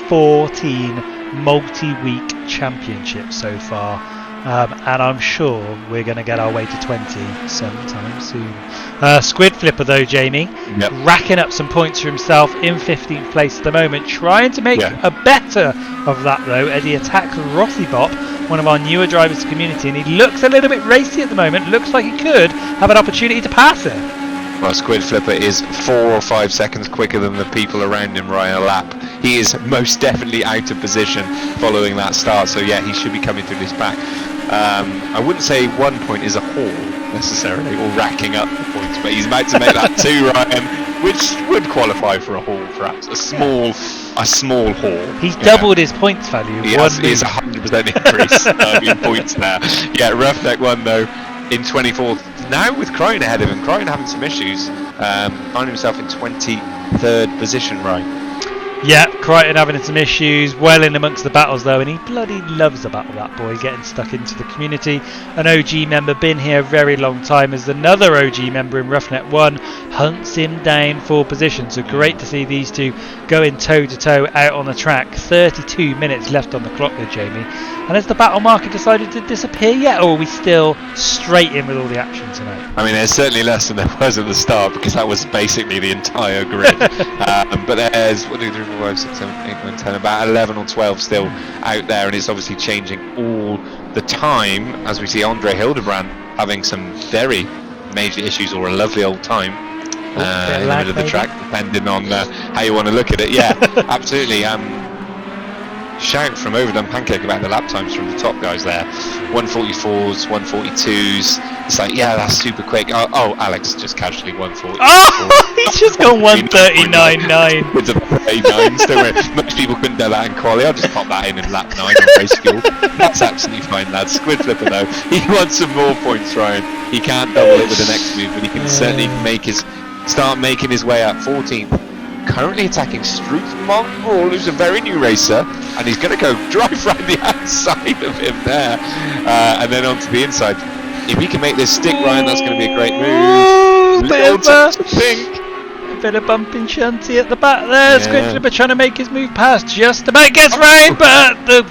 14 multi-week championships so far. and I'm sure we're going to get our way to 20 sometime soon. Squid Flipper though, Jamie, racking up some points for himself in 15th place at the moment, trying to make a better of that though as he attacks Rothybop, one of our newer drivers to the community, and he looks a little bit racy at the moment. Looks like he could have an opportunity to pass it. Well, Squid Flipper is 4 or 5 seconds quicker than the people around him right a lap. He is most definitely out of position following that start, so yeah, he should be coming through this back. I wouldn't say 1 point is a haul necessarily, or racking up the points, but he's about to make that 2, Ryan, which would qualify for a haul, perhaps a small haul. He's doubled his points value. He is 100% increase in points there. Yeah, Roughneck won though in 24th. Now with Croydon ahead of him, Croydon having some issues, finding himself in 23rd position, right? Yeah, Crichton having some issues, well in amongst the battles though, and he bloody loves the battle, that boy, getting stuck into the community. An OG member, been here a very long time, as another OG member in Roughneck 1 hunts him down for position. So great to see these two going toe to toe out on the track. 32 minutes left on the clock there, Jamie. And has the battle marker decided to disappear yet, or are we still straight in with all the action tonight? I mean, there's certainly less than there was at the start, because that was basically the entire grid. But there's 1, 2, 3, 4, 5, 6, 7, 8, 9, 10, about 11 or 12 still out there, and it's obviously changing all the time as we see Andre Hildebrand having some very major issues, or a lovely old time in the middle of the track, depending on how you want to look at it. Yeah, absolutely. Shout from Overdone Pancake about the lap times from the top guys there. 144s, 142s. It's like, yeah, that's super quick. Oh, Alex just casually 140. Oh, he's just gone 139.9. With the 39s, don't worry. Most people couldn't do that in quali. I'll just pop that in lap 9 on race fuel. That's absolutely fine, lads. Squid Flipper though, he wants some more points, Ryan. He can't double it with the next move, but he can certainly start making his way up. 14th. Currently attacking Struth Mongrel, who's a very new racer, and he's going to go drive around the outside of him there, and then onto the inside. If he can make this stick, Ryan, that's going to be a great move. A bit of bumping shunty at the back there. Squid Flipper trying to make his move past, just about gets round, but the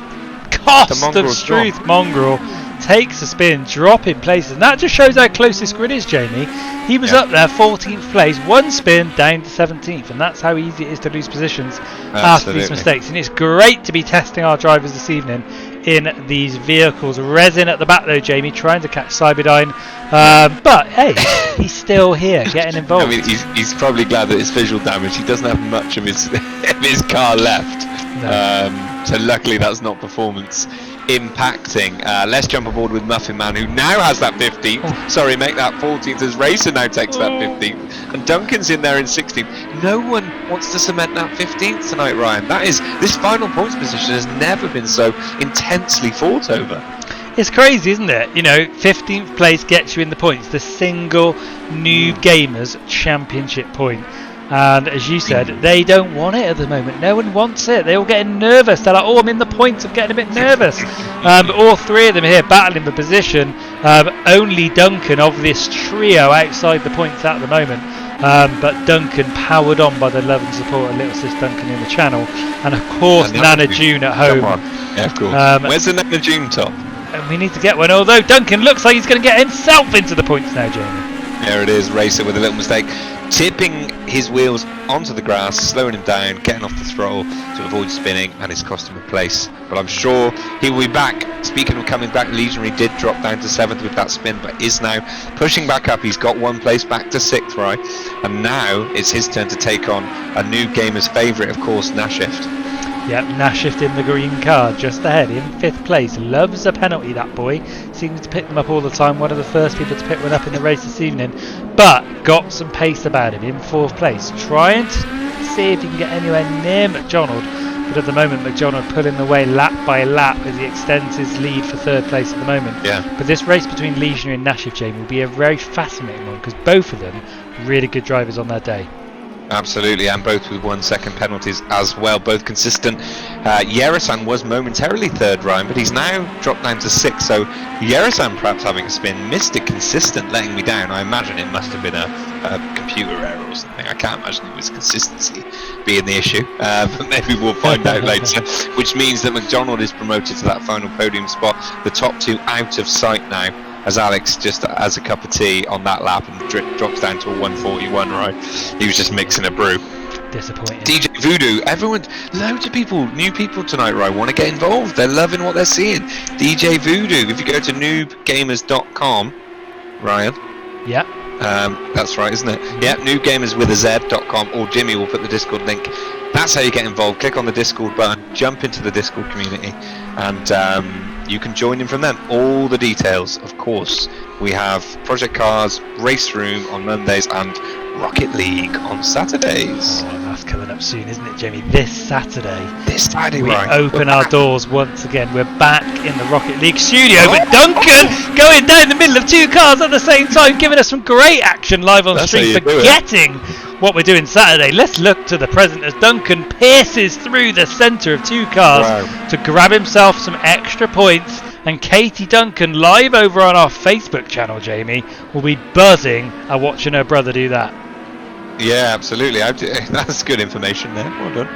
cost of Struth Mongrel takes a spin, dropping places, and that just shows how close this grid is, Jamie. He was up there 14th place, one spin down to 17th, and that's how easy it is to lose positions after these mistakes. And it's great to be testing our drivers this evening in these vehicles. Resin at the back though, Jamie, trying to catch Cyberdyne, but hey, he's still here getting involved. I mean, he's probably glad that it's visual damage. He doesn't have much of his car left, so luckily that's not performance impacting. Let's jump aboard with Muffin Man, who now has that 15th. Sorry, make that 14th, as Racer now takes that 15th, and Duncan's in there in 16th. No one wants to cement that 15th tonight, Ryan. This final points position has never been so intensely fought over. It's crazy, isn't it? You know, 15th place gets you in the points, the single NoobGamerz championship point. And as you said, they don't want it at the moment. No one wants it. They're all getting nervous. They're like, oh, I'm in the points. I'm getting a bit nervous. But all three of them here battling for position. Only Duncan of this trio outside the points at the moment. But Duncan powered on by the love and support of little sis Duncan in the channel. And of course, Nana June at home. Yeah, of course. Where's the Nana June top? And we need to get one. Although Duncan looks like he's going to get himself into the points now, Jamie. There it is, Racer with a little mistake, tipping his wheels onto the grass, slowing him down, getting off the throttle to avoid spinning, and it's cost him a place. But I'm sure he will be back. Speaking of coming back, Legionary did drop down to 7th with that spin, but is now pushing back up. He's got one place back to 6th, right? And now it's his turn to take on a NoobGamerz favourite, of course, Nashift. Yep, Nashift in the green car, just ahead in 5th place. Loves a penalty, that boy. Seems to pick them up all the time. One of the first people to pick one up in the race this evening. But got some pace about him in 4th place. Trying to see if he can get anywhere near McDonald. But at the moment, McDonald pulling away lap by lap as he extends his lead for 3rd place at the moment. Yeah. But this race between Legionary and Nashift, Jamie, will be a very fascinating one, because both of them really good drivers on their day. Absolutely, and both with 1 second penalties as well, both consistent. Yerasan was momentarily third, Ryan, but he's now dropped down to 6th, so Yerasan perhaps having a spin, missed it consistent, letting me down. I imagine it must have been a computer error or something. I can't imagine it was consistency being the issue, but maybe we'll find out later, which means that McDonald is promoted to that final podium spot, the top 2 out of sight now, as Alex just has a cup of tea on that lap and drops down to a 141, right? He was just mixing a brew. Disappointing. DJ Voodoo, everyone, loads of people, new people tonight, right, want to get involved. They're loving what they're seeing. DJ Voodoo, if you go to NoobGamerz.com, Ryan. Yeah. That's right, isn't it? Yeah, NoobGamerz with a Z.com, or Jimmy will put the Discord link. That's how you get involved. Click on the Discord button, jump into the Discord community, and you can join in from them. All the details, of course. We have Project Cars, Race Room on Mondays, and Rocket League on Saturdays. Oh, that's coming up soon, isn't it, Jamie? This Saturday. This Saturday, we right? open our doors once again. We're back in the Rocket League studio with Duncan going down the middle of 2 cars at the same time, giving us some great action live on stream, forgetting what we're doing Saturday. Let's look to the present as Duncan pierces through the centre of 2 cars to grab himself some extra points. And Katie Duncan, live over on our Facebook channel, Jamie, will be buzzing at watching her brother do that. Yeah, absolutely. That's good information there. Well done.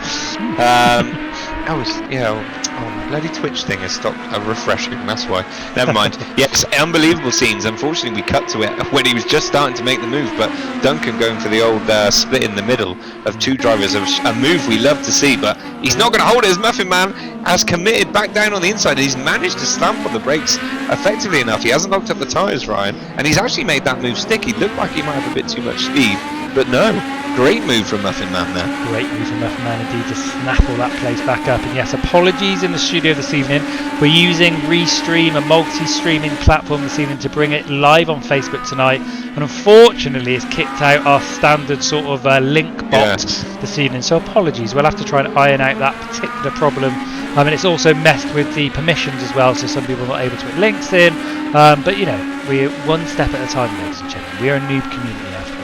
My bloody Twitch thing has stopped refreshing. That's why. Never mind. Yes, unbelievable scenes. Unfortunately, we cut to it when he was just starting to make the move. But Duncan going for the old split in the middle of 2 drivers, a move we love to see. But he's not going to hold it as Muffin Man has committed back down on the inside. He's managed to stamp on the brakes effectively enough. He hasn't locked up the tyres, Ryan, and he's actually made that move stick. He looked like he might have a bit too much speed, but no. Great move from Muffin Man there. Great move from Muffin Man indeed to snaffle that place back up. And yes, apologies in the studio this evening. We're using Restream, a multi-streaming platform this evening, to bring it live on Facebook tonight. And unfortunately, it's kicked out our standard sort of link box this evening. So apologies. We'll have to try and iron out that particular problem. And it's also messed with the permissions as well. So some people are not able to put links in. But you know, we're one step at a time, ladies and gentlemen. We are a noob community after all.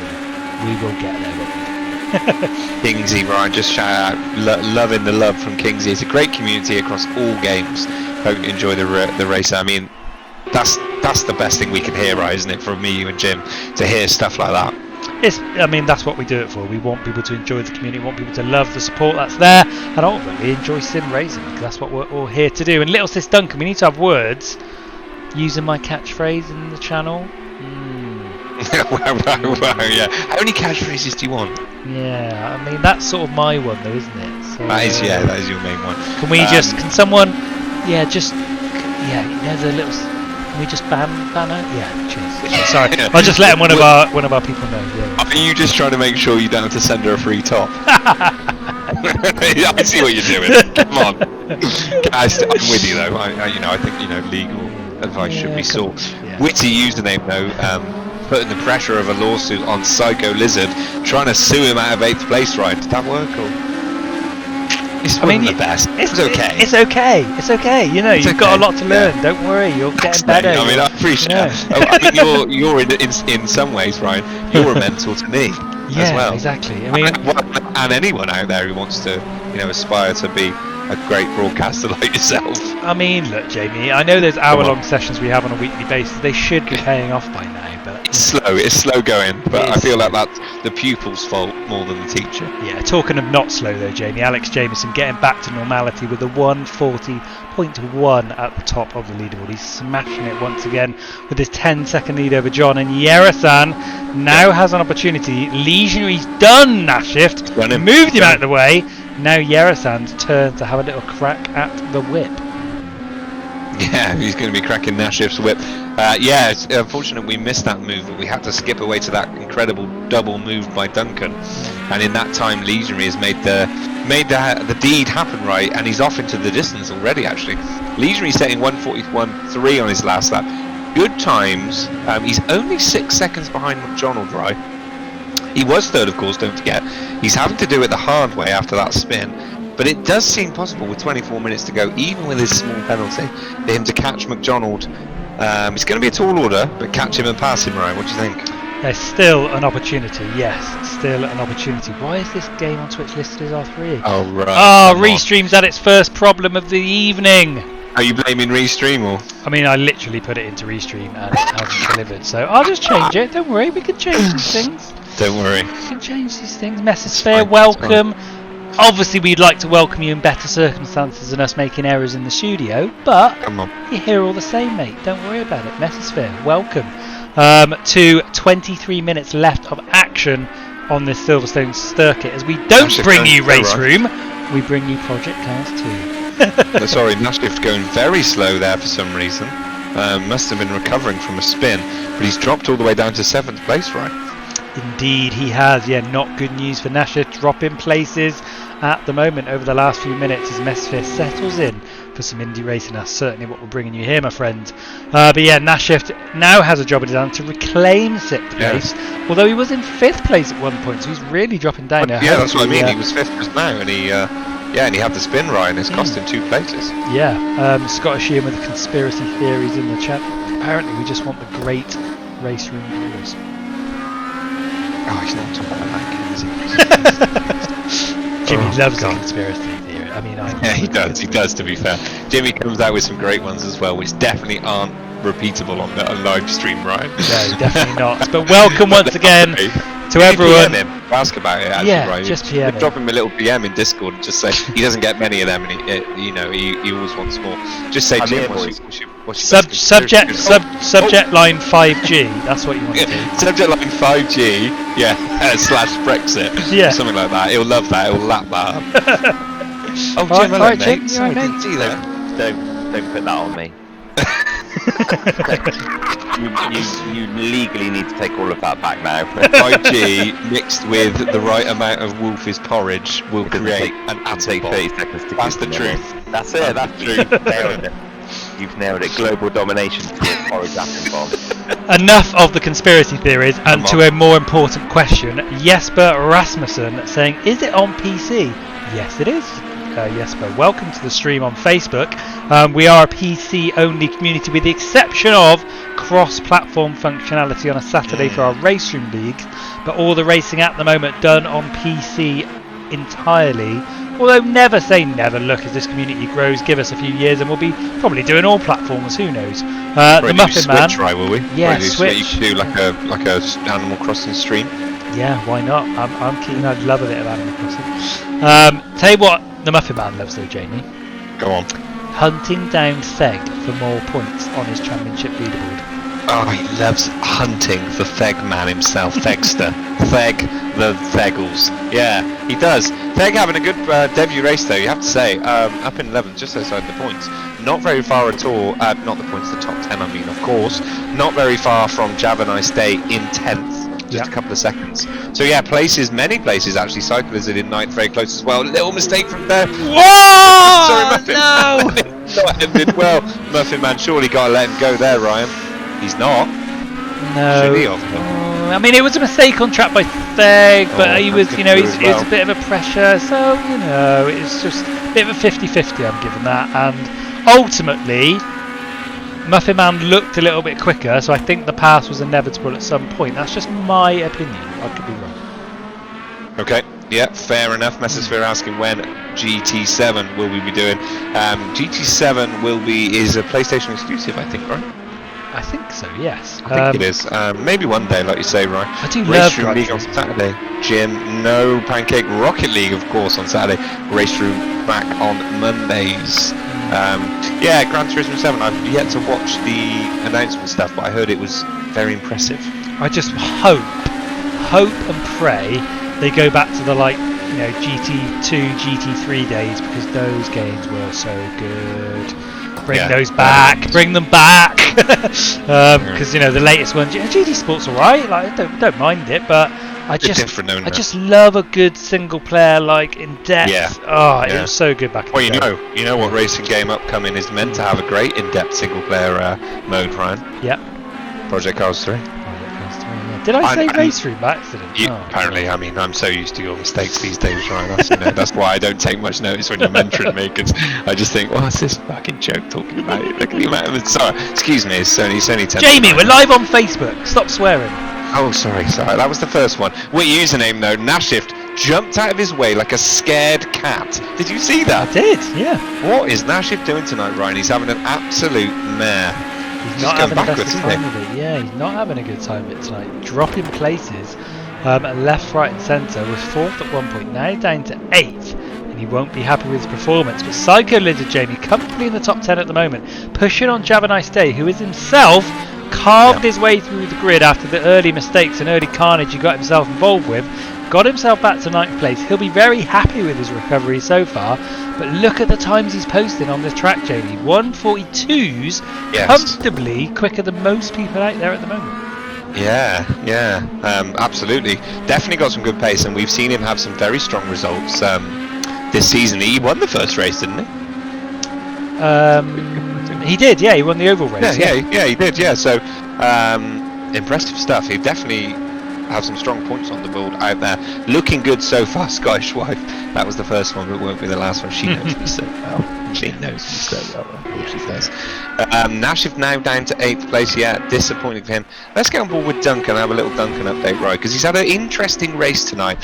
We will get there. Kingsy, Ryan, just shout out loving the love from Kingsy. It's a great community across all games. Hope you enjoy the race. I mean, that's the best thing we can hear, right, isn't it, from me, you and Jim, to hear stuff like that. That's what we do it for. We want people to enjoy the community, we want people to love the support that's there, and ultimately enjoy sim racing, because that's what we're all here to do. And little sis Duncan, we need to have words using my catchphrase in the channel. Wow, yeah. How many catchphrases do you want? Yeah, I mean that's sort of my one though, isn't it? So, that is your main one. Can we can someone, you know, the little, can we just ban her? Yeah, cheers. Sorry, I'll just let one of our people know. Yeah. Are you just trying to make sure you don't have to send her a free top? I see what you're doing. Come on, I'm with you though. I think legal advice should be sought. Yeah. Witty username though. Putting the pressure of a lawsuit on Psycho Lizard, trying to sue him out of 8th place, right? Did that work? Or? It's the best. It's okay. It's okay. You know, you've got a lot to learn. Yeah. Don't worry, you're getting better. I mean, I appreciate that. I mean, you're in some ways, right? You're a mentor to me as well. Exactly. I mean, and anyone out there who wants to, aspire to be a great broadcaster like yourself. I mean, look, Jamie, I know there's hour-long sessions we have on a weekly basis. They should be paying off by now, but it's slow going. But I feel like that's the pupil's fault more than the teacher. Yeah, talking of not slow though, Jamie, Alex Jamieson getting back to normality with a 140.1 at the top of the leaderboard. He's smashing it once again with his 10-second lead over John, and Yerasan now has an opportunity. Legionary's done that shift, moved him out of the way. Now Yerasan's turn to have a little crack at the whip. Yeah, he's going to be cracking Nashif's whip. It's unfortunate we missed that move, but we had to skip away to that incredible double move by Duncan. And in that time, Legionary has made the deed happen, right? And he's off into the distance already, actually. Legionary setting 141.3 on his last lap. Good times. He's only 6 seconds behind McDonald, right? He was third, of course, don't forget. He's having to do it the hard way after that spin. But it does seem possible with 24 minutes to go, even with his small penalty, for him to catch McDonald. It's going to be a tall order, but catch him and pass him, Ryan. What do you think? There's still an opportunity. Yes, still an opportunity. Why is this game on Twitch listed as R3? Oh right. Oh, come on. Restream's had its first problem of the evening. Are you blaming Restream or? I mean, I literally put it into Restream and it hasn't delivered. So I'll just change it. Don't worry, we can change these things. Don't worry. We can change these things. Mesosphere, fine, welcome. Obviously, we'd like to welcome you in better circumstances than us making errors in the studio, but Come on. you're here all the same, mate. Don't worry about it. Mesosphere, welcome. To 23 minutes left of action on this Silverstone circuit. As we don't Nashif bring going you slow, Race right? Room, we bring you Project Cars 2. Sorry, Nashif going very slow there for some reason. Must have been recovering from a spin, but he's dropped all the way down to 7th place, right? Indeed, he has. Yeah, not good news for Nashif. Dropping places at the moment over the last few minutes as Mesosphere settles in for some indie racing. That's certainly what we're bringing you here, my friend. But yeah, Nashif now has a job in his hand to reclaim 6th place, although he was in 5th place at one point, so he's really dropping down now. Yeah, that's what I mean. He was 5th just now, and he had the spin right, and it's cost him 2 places. Yeah, Scottish Ian with the conspiracy theories in the chat. Apparently, we just want the great race room rules. Oh, he's not talking about that, is he? Jimmy loves the conspiracy theory. I mean, Yeah, he does. He does. To be fair, Jimmy comes out with some great ones as well, which definitely aren't repeatable on the live stream, right? No, definitely not. But welcome once again to Maybe everyone. PM him, ask about it. Actually, Yeah, right? just PM him. Drop him a little PM in Discord and just say he doesn't get many of them, and he always wants more. Just say, Jim, what's your best Subject conspiracy? subject line 5G. That's what you want to do. Subject line 5G, slash Brexit, Yeah. something like that. He'll love that. He'll lap that up. Oh, Jim, hello, Alright, mate. Jim, you Sorry, alright, didn't mate? see that. Don't put that on me. you legally need to take all of that back now. 5G mixed with the right amount of Wolf's porridge will create an take apple 30 bomb. seconds to That's cook the them. truth. That's it. That's true. Nailed it. You've nailed it. Global domination to a porridge apple bomb. Enough of the conspiracy theories and Come to a more important question. Jesper Rasmussen saying, is it on PC? Yes, it is. Jesper, welcome to the stream on Facebook. We are a PC-only community with the exception of cross-platform functionality on a Saturday for our race room leagues, but all the racing at the moment done on PC entirely. Although never say never. Look, as this community grows, give us a few years and we'll be probably doing all platforms. Who knows? The Muffin Man. Switch, right, will we? Yeah, Probably Switch. You could do like a Animal Crossing stream. Yeah, why not? I'm keen. I'd love a bit of Animal Crossing. Tell you what, the Muffin Man loves though, Jamie. Go on. Hunting down Theg for more points on his championship leaderboard. Oh, he loves hunting for Theg Man himself, Thegster. Theg the Thegles. Yeah, he does. Theg having a good debut race though, you have to say. Up in 11th, just outside the points. Not very far at all. Not the points, the top 10 I mean, of course. Not very far from Javanai State in 10th. Just a couple of seconds. So yeah, many places actually. Cyclers in 9th, very close as well. Little mistake from there. Whoa! Sorry, Muffin. No! Not ended well. Muffin Man surely got to let him go there, Ryan. He's not. No. Should he have? I mean, it was a mistake on track by Theg, but he was, that's you know, good he's as well. a bit of a pressure. So, you know, it's just a bit of a 50-50 I'm giving that. And ultimately, Muffin Man looked a little bit quicker, so I think the pass was inevitable at some point. That's just my opinion. I could be wrong. Okay, yeah, fair enough. Mesosphere asking when GT7 will we be doing. GT7 is a PlayStation exclusive, I think, right? I think so, yes. I think it is. Maybe one day, like you say, right? I do Race love Room League on Saturday. Gym, no Pancake Rocket League, of course, on Saturday. Race Room back on Mondays. Yeah, Gran Turismo 7. I've yet to watch the announcement stuff, but I heard it was very impressive. I just hope and pray they go back to the GT2, GT3 days, because those games were so good. Bring those back, bring them back. Because the latest ones, GT Sport's alright. Like I don't mind it, but I just love a good single player, like in depth. It was so good back. Well, you know what racing game upcoming is meant to have a great in-depth single player mode, Ryan. Yep. Project Cars 3. Did I say Race Room by accident? Apparently, I mean, I'm so used to your mistakes these days, Ryan. That's why I don't take much notice when you're mentoring me, because I just think, what's this fucking joke talking about? Look at the amount of... Sorry, excuse me, it's only 10. Jamie, we're live on Facebook. Stop swearing. Oh, sorry. That was the first one. What username though? Nashift jumped out of his way like a scared cat. Did you see that? I did, yeah. What is Nashift doing tonight, Ryan? He's having an absolute mare. He's not having the best time of it. Yeah, he's not having a good time of it tonight. Dropping places, left, right, and centre. Was 4th at one point. Now down to 8th, and he won't be happy with his performance. But Psycho Lizard Jamie comfortably in the top 10 at the moment, pushing on Java Nice Day, who is himself carved his way through the grid after the early mistakes and early carnage he got himself involved with. Got himself back to 9th place. He'll be very happy with his recovery so far. But look at the times he's posting on this track, Jamie. 1:42's comfortably quicker than most people out there at the moment. Yeah, absolutely. Definitely got some good pace, and we've seen him have some very strong results this season. He won the first race, didn't he? He did, yeah. He won the oval race. Yeah, he did. Yeah, so impressive stuff. He definitely have some strong points on the board out there. Looking good so far, Scottish wife. That was the first one, but won't be the last one. She knows me so well. She knows me so well, of course she does. Nashift now down to 8th place. Yeah, disappointing for him. Let's get on board with Duncan and have a little Duncan update, right? Because he's had an interesting race tonight.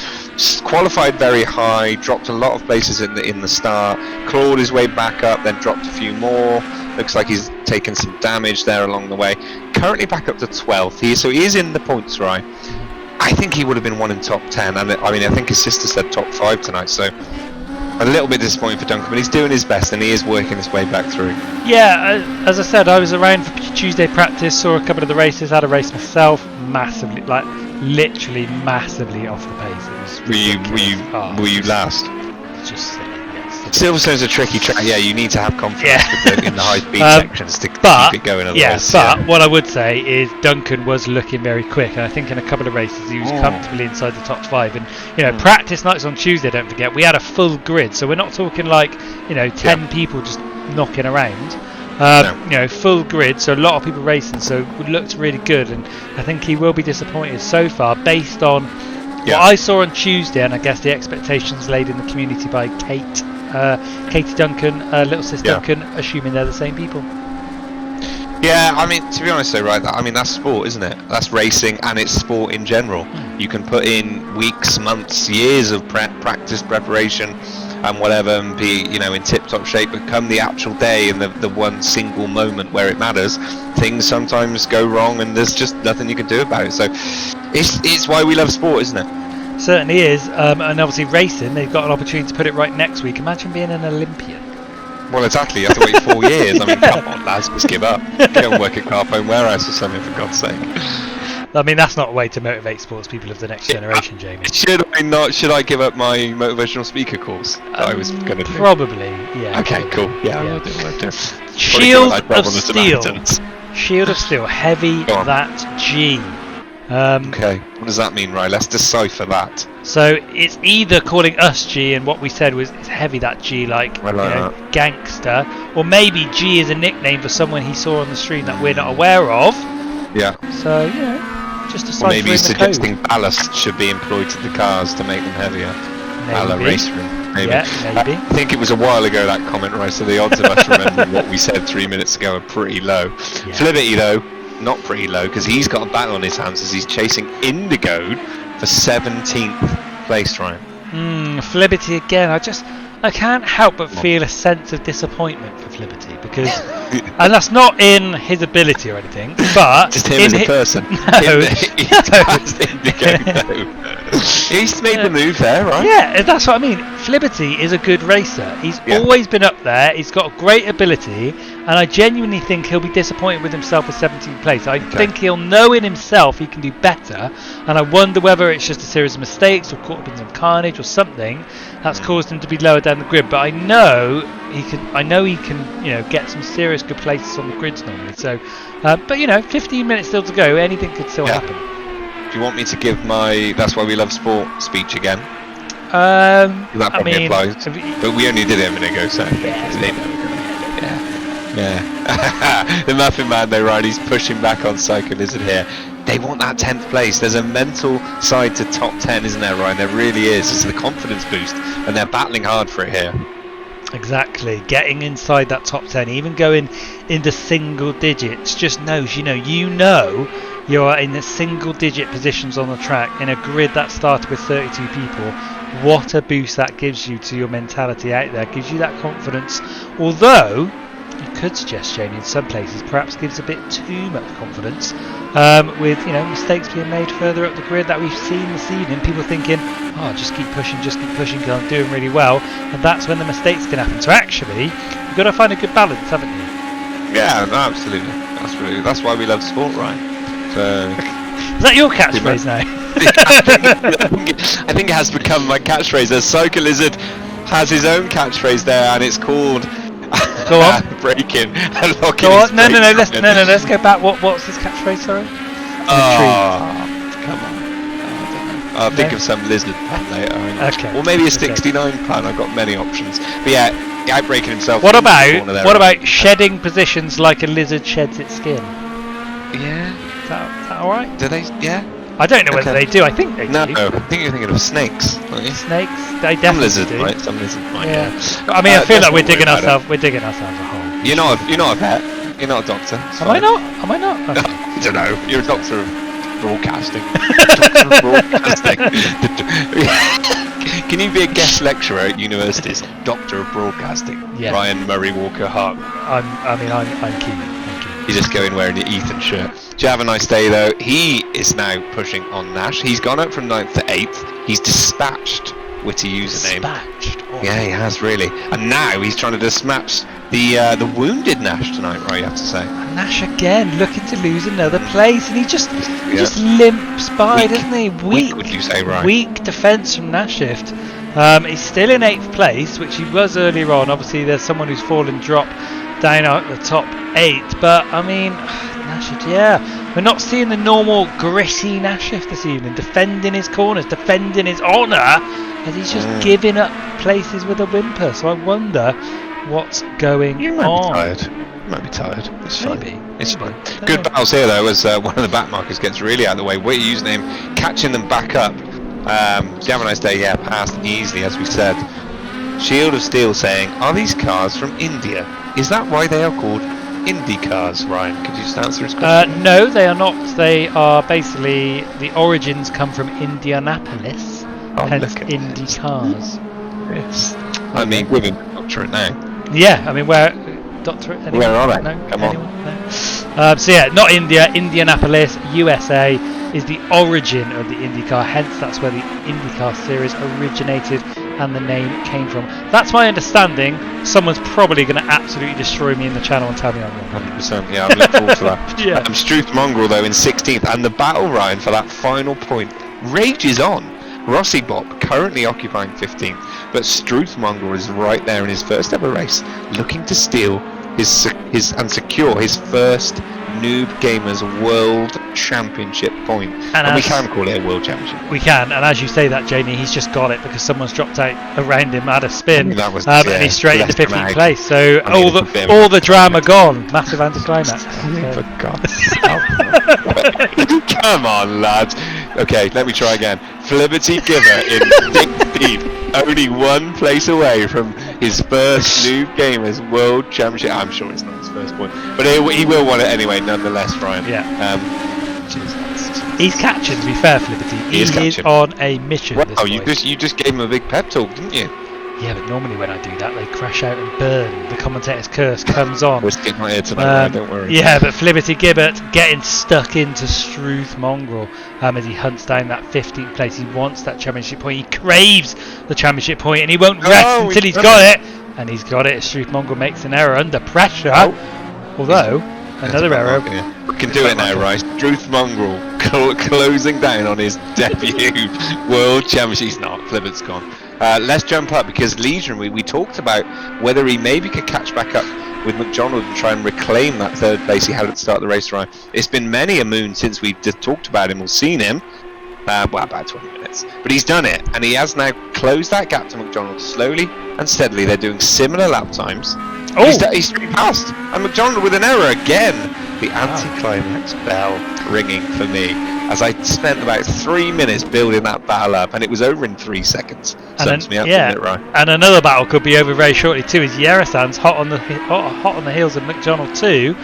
Qualified very high, dropped a lot of places in the start, clawed his way back up, then dropped a few more. Looks like he's taken some damage there along the way. Currently back up to 12th. So he is in the points, right? I think he would have been one in top 10, and I mean, I think his sister said top 5 tonight, so a little bit disappointing for Duncan, but he's doing his best and he is working his way back through. Yeah, as I said, I was around for Tuesday practice, saw a couple of the races, had a race myself, massively, like literally massively off the pace. It was were you last? Just silly. Silverstone's a tricky track. Yeah, you need to have confidence in the high speed sections to keep it going. But what I would say is Duncan was looking very quick, and I think in a couple of races he was comfortably inside the top 5. And practice nights on Tuesday, don't forget, we had a full grid, so we're not talking like 10 people just knocking around. Full grid, so a lot of people racing, so it looked really good, and I think he will be disappointed so far based on what I saw on Tuesday, and I guess the expectations laid in the community by Katie Duncan, little sis Duncan, assuming they're the same people. Yeah, I mean, to be honest though, right, I mean, that's sport, isn't it? That's racing, and it's sport in general. You can put in weeks, months, years of practice, preparation, and whatever, and be, in tip-top shape, but come the actual day and the one single moment where it matters, things sometimes go wrong, and there's just nothing you can do about it. So it's why we love sport, isn't it? Certainly is, and obviously racing, they've got an opportunity to put it right next week. Imagine being an Olympian. Well, exactly, you have to wait 4 years. I mean, come on lads, just give up. Go and work at Carphone Warehouse or something, for God's sake. I mean, that's not a way to motivate sports people of the next generation, Jamie. Should I give up my motivational speaker course that I was going to do? Probably, yeah. Okay, cool. Yeah. I'll do it. Shield of Steel. Shield of Steel, heavy that G. Okay, what does that mean, right? Let's decipher that. So it's either calling us G, and what we said was it's heavy that G, like gangster, or maybe G is a nickname for someone he saw on the stream that we're not aware of. Yeah. So just deciphering the code. Or maybe he's suggesting ballast should be employed to the cars to make them heavier. Maybe. Maybe. Yeah, maybe. I think it was a while ago, that comment, right? So the odds of us remembering what we said 3 minutes ago are pretty low. Yeah. Flibberty though, not pretty low, because he's got a battle on his hands as he's chasing Indigo for 17th place, Ryan. Flibberty again. I can't help but feel a sense of disappointment for Flibberty, because and that's not in his ability or anything, but just him as a person. He's made the move there, right? Yeah, that's what I mean. Flibberty is a good racer. He's always been up there. He's got great ability, and I genuinely think he'll be disappointed with himself for 17th place. I think he'll know in himself he can do better, and I wonder whether it's just a series of mistakes or caught up in some carnage or something that's caused him to be lower down the grid. But I know he can get some serious good places on the grids normally. So, but 15 minutes still to go. Anything could still happen. Do you want me to give my "That's Why We Love Sport" speech again? That probably applies. But we only did it a minute ago, so yeah. The Muffin Man though, right? He's pushing back on Psycho Lizard here. They want that 10th place. There's a mental side to top 10, isn't there, Ryan? There really is. It's the confidence boost, and they're battling hard for it here. Exactly, getting inside that top 10, even going in the single digits just knows, you know you are in the single digit positions on the track in a grid that started with 32 people. What a boost that gives you to your mentality out there. Gives you that confidence. Although you could suggest, Jamie, in some places perhaps gives a bit too much confidence with mistakes being made further up the grid that we've seen this evening. People thinking, just keep pushing because I'm doing really well, and that's when the mistakes can happen. So actually, you've got to find a good balance, haven't you? Yeah, no, absolutely. That's why we love sport, right? So is that your catchphrase now? I think it has become my catchphrase. The Cycle Lizard has his own catchphrase there, and it's called Go on. breaking and locking. Go on. No. Let's go back. What's his catchphrase? Sorry. Come on. I'll think of some lizard plan later. Okay. Or maybe a 69 plan. I've got many options. But yeah, outbreaking himself. What about shedding positions like a lizard sheds its skin? Yeah. Is that all right? Do they? Yeah. I don't know whether they do. I think they do. No, I think you're thinking of snakes. Snakes? They Some definitely lizard, do. right? Some lizard, right? Yeah. I mean, I feel like we're digging ourselves a hole. You're not a vet. You're not a doctor. Am I not? Okay. I don't know. You're a doctor of broadcasting. Doctor of broadcasting. Can you be a guest lecturer at universities? Doctor of broadcasting. Yeah. Ryan Murray Walker Hart. I'm keen. He's just going wearing the Ethan shirt. Do you have a nice day though? He is now pushing on Nash. He's gone up from 9th to 8th. He's dispatched witty username. Yeah, he has really. And now he's trying to dispatch the wounded Nash tonight, right? You have to say. Nash again looking to lose another place, and he just limps by, doesn't he? Weak, would you say, right? Weak defence from Nashift. He's still in 8th place, which he was earlier on. Obviously, there's someone who's fallen drop down at the top 8, but I mean, Nashift, we're not seeing the normal gritty Nashift this evening, defending his corners, defending his honour, as he's just giving up places with a whimper. So I wonder what's going on. You might be tired. It's fine. It's fine. Good battles here though, as one of the back markers gets really out of the way. Wait, username catching them back up. Have a nice day. Yeah, passed easily, as we said. Shield of Steel saying, are these cars from India? Is that why they are called Indy cars, Ryan? Could you just answer his question? No, they are not. They are basically, the origins come from Indianapolis, hence Indy cars. Yes. I mean, women doctorate now. Yeah, I mean, where doctorate? Anyone? Where are they? No? Come on. No? So yeah, not India. Indianapolis, USA is the origin of the IndyCar. Hence, that's where the IndyCar series originated and the name came from. That's my understanding. Someone's probably going to absolutely destroy me in the channel and tell me I'm wrong. 100%. Yeah, I'm looking forward to that. Yeah. Struth Mongrel though in 16th, and the battle, Ryan, for that final point rages on. Rossi Bob currently occupying 15th, but Struth Mongrel is right there in his first ever race, looking to steal his and secure his first NoobGamerz World Championship point. And we can call it a World Championship. We can, and as you say that, Jamie, he's just got it because someone's dropped out around him at a spin, that was, and he's straight into 15th place. So all the drama gone. Massive anticlimax. For God's sake. Come on, lads. Okay, let me try again. Liberty Giver in 16th, only one place away from his first NoobGamerz World Championship. I'm sure it's not his first point, but he will want it anyway, nonetheless, Ryan. Yeah. He's catching, to be fair, for Liberty. He is on a mission. Wow, you just gave him a big pep talk, didn't you? Yeah, but normally when I do that, they crash out and burn. The commentator's curse comes on. We're sticking right here tonight, don't worry. Yeah, but Liberty Gibbert getting stuck into Struth Mongrel as he hunts down that 15th place. He wants that championship point. He craves the championship point, and he won't rest until he's got it. And he's got it. Struth Mongrel makes an error under pressure. Although, another error. We can do it now, right? Struth Mongrel closing down on his debut World Championship. He's not. Flibbert's gone. Let's jump up because Legion, we talked about whether he maybe could catch back up with McDonald and try and reclaim that third place he had at the start of the race, Ryan. It's been many a moon since we've talked about him or seen him. About 20 minutes. But he's done it, and he has now closed that gap to McDonald slowly and steadily. They're doing similar lap times. He's straight past. And McDonald with an error again. The anticlimax bell ringing for me. as I spent about 3 minutes building that battle up, and it was over in 3 seconds. Sums me up, doesn't it, right? And another battle could be over very shortly too. Is Yerasan's hot on the heels of McDonald too.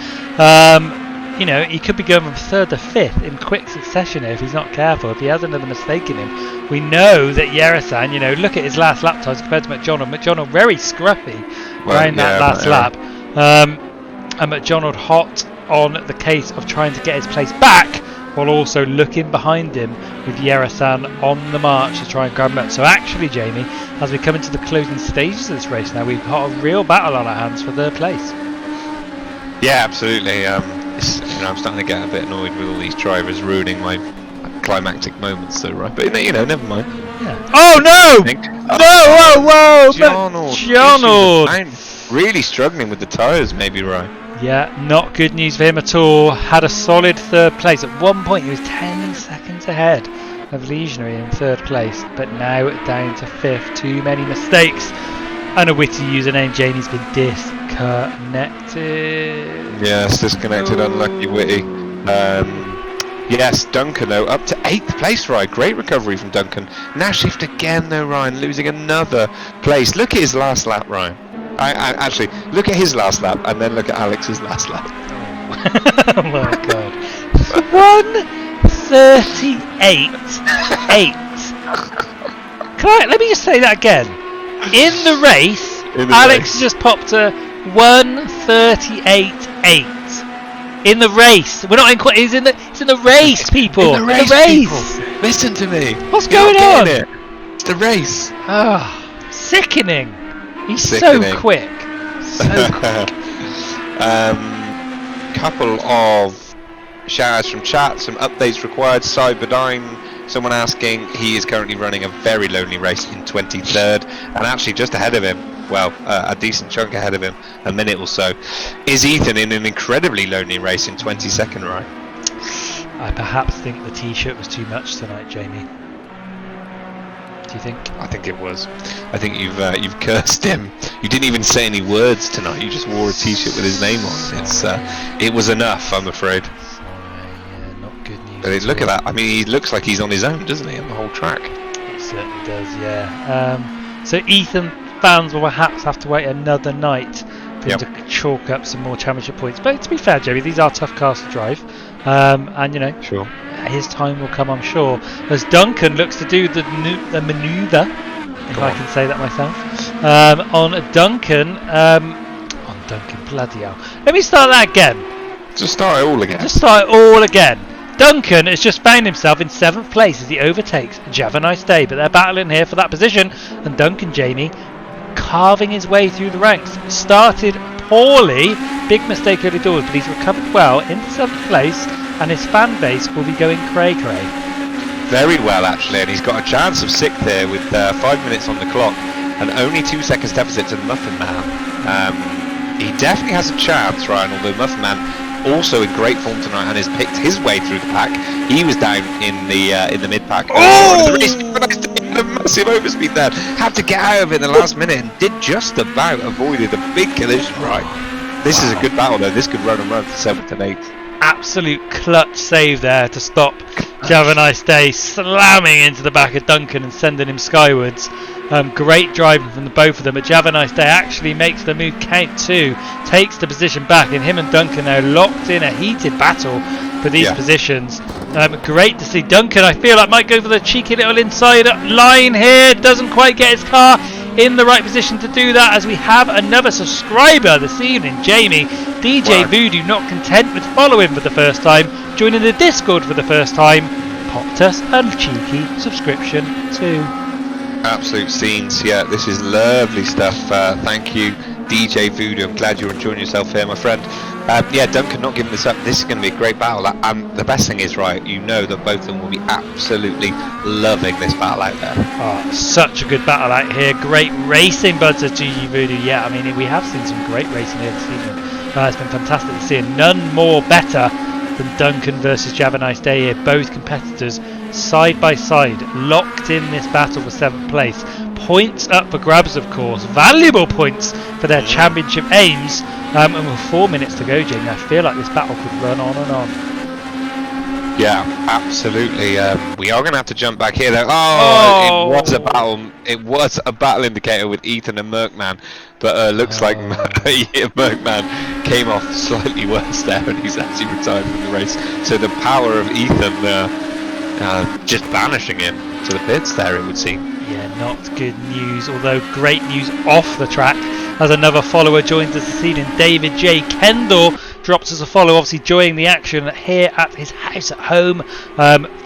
You know, he could be going from 3rd to 5th in quick succession here if he's not careful. If he has another mistake in him, we know that Yerasan, you know, look at his last lap times compared to McDonald. McDonald very scruffy around that last lap. And McDonald hot on the case of trying to get his place back, while also looking behind him with Yerasan on the march to try and grab him up. So actually, Jamie, as we come into the closing stages of this race now, we've got a real battle on our hands for 3rd place. Yeah, absolutely. You know, I'm starting to get a bit annoyed with all these drivers ruining my climactic moments, though, right? But you know, never mind. Yeah. Oh no! Whoa! McDonald! Really struggling with the tyres, maybe, right? Yeah, not good news for him at all. Had a solid 3rd place. At one point, he was 10 seconds ahead of Legionary in 3rd place, but now down to 5th. Too many mistakes. And a witty username. Jamie's been disconnected. Yes, disconnected, unlucky witty. Yes, Duncan though, up to 8th place, right? Great recovery from Duncan. Now shift again though, Ryan, losing another place. Look at his last lap, Ryan. I actually, look at his last lap and then look at Alex's last lap. Oh my god. 1:38.8. Let me just say that again. In the race, Alex just popped a 1:38.8. In the race, we're not in. It's in the race, people. In the race, people. Listen to me. What's going on? It's the race. Oh, sickening. He's Sickening. so quick. So quick. Couple of shout-outs from chat. Some updates required. Cyberdyne. Someone asking, he is currently running a very lonely race in 23rd, and actually just ahead of him, well, a decent chunk ahead of him, a minute or so, is Ethan in an incredibly lonely race in 22nd, right? I perhaps think the t-shirt was too much tonight, Jamie. Do you think? I think it was. I think you've cursed him. You didn't even say any words tonight. You just wore a t-shirt with his name on. It was enough, I'm afraid. But look at that. I mean, he looks like he's on his own, doesn't he, on the whole track? He certainly does, yeah. So Ethan fans will perhaps have to wait another night for him to chalk up some more championship points. But to be fair, Jamie, these are tough cars to drive. And, you know, his time will come, I'm sure. As Duncan looks to do the manoeuvre, if I can say that myself, on Duncan, bloody hell. Let me start that again. Just start it all again. Duncan has just found himself in 7th place as he overtakes Javanice Day, but they're battling here for that position, and Duncan Jamie carving his way through the ranks. Started poorly, big mistake early doors, but he's recovered well into 7th place, and his fan base will be going cray-cray. Very well, actually, and he's got a chance of 6th here with 5 minutes on the clock and only 2 seconds deficit to the Muffin Man. He definitely has a chance, Ryan, although Muffin Man also in great form tonight and has picked his way through the pack. He was down in the mid pack. The race, a massive overspeed there. Had to get out of it in the last minute and did just about avoided a big collision. Right, this is a good battle though. This could run and run for 7th and 8th. Absolute clutch save there to stop Javanice Day slamming into the back of Duncan and sending him skywards. Great driving from the both of them, but Javanice Day actually makes the move count too, takes the position back, and him and Duncan are locked in a heated battle for these positions. Great to see Duncan, I feel like might go for the cheeky little inside line here, doesn't quite get his car in the right position to do that, as we have another subscriber this evening, Jamie. DJ Voodoo, not content with following for the first time, joining the Discord for the first time, popped us a cheeky subscription too. Absolute scenes, yeah, this is lovely stuff. Thank you, DJ Voodoo. I'm glad you're enjoying yourself here, my friend. Yeah, Duncan not giving this up. This is going to be a great battle. The best thing is, right, you know that both of them will be absolutely loving this battle out there. Oh, such a good battle out here. Great racing, buds, at DJ Voodoo. Yeah, I mean, we have seen some great racing here this evening. It's been fantastic to see, and none more better than Duncan versus Javanice Day here. Both competitors side by side, locked in this battle for 7th place. Points up for grabs, of course. Valuable points for their championship aims. And with 4 minutes to go, Jamie, I feel like this battle could run on and on. Yeah, absolutely. We are going to have to jump back here, though. Oh! It was a battle. It was a battle indicator with Ethan and Merkman, but looks like Merkman came off slightly worse there, and he's actually retired from the race. So the power of Ethan just banishing him to the pits there, it would seem. Yeah, not good news, although great news off the track as another follower joins us this evening. David J. Kendall drops us a follow, obviously enjoying the action here at his house at home.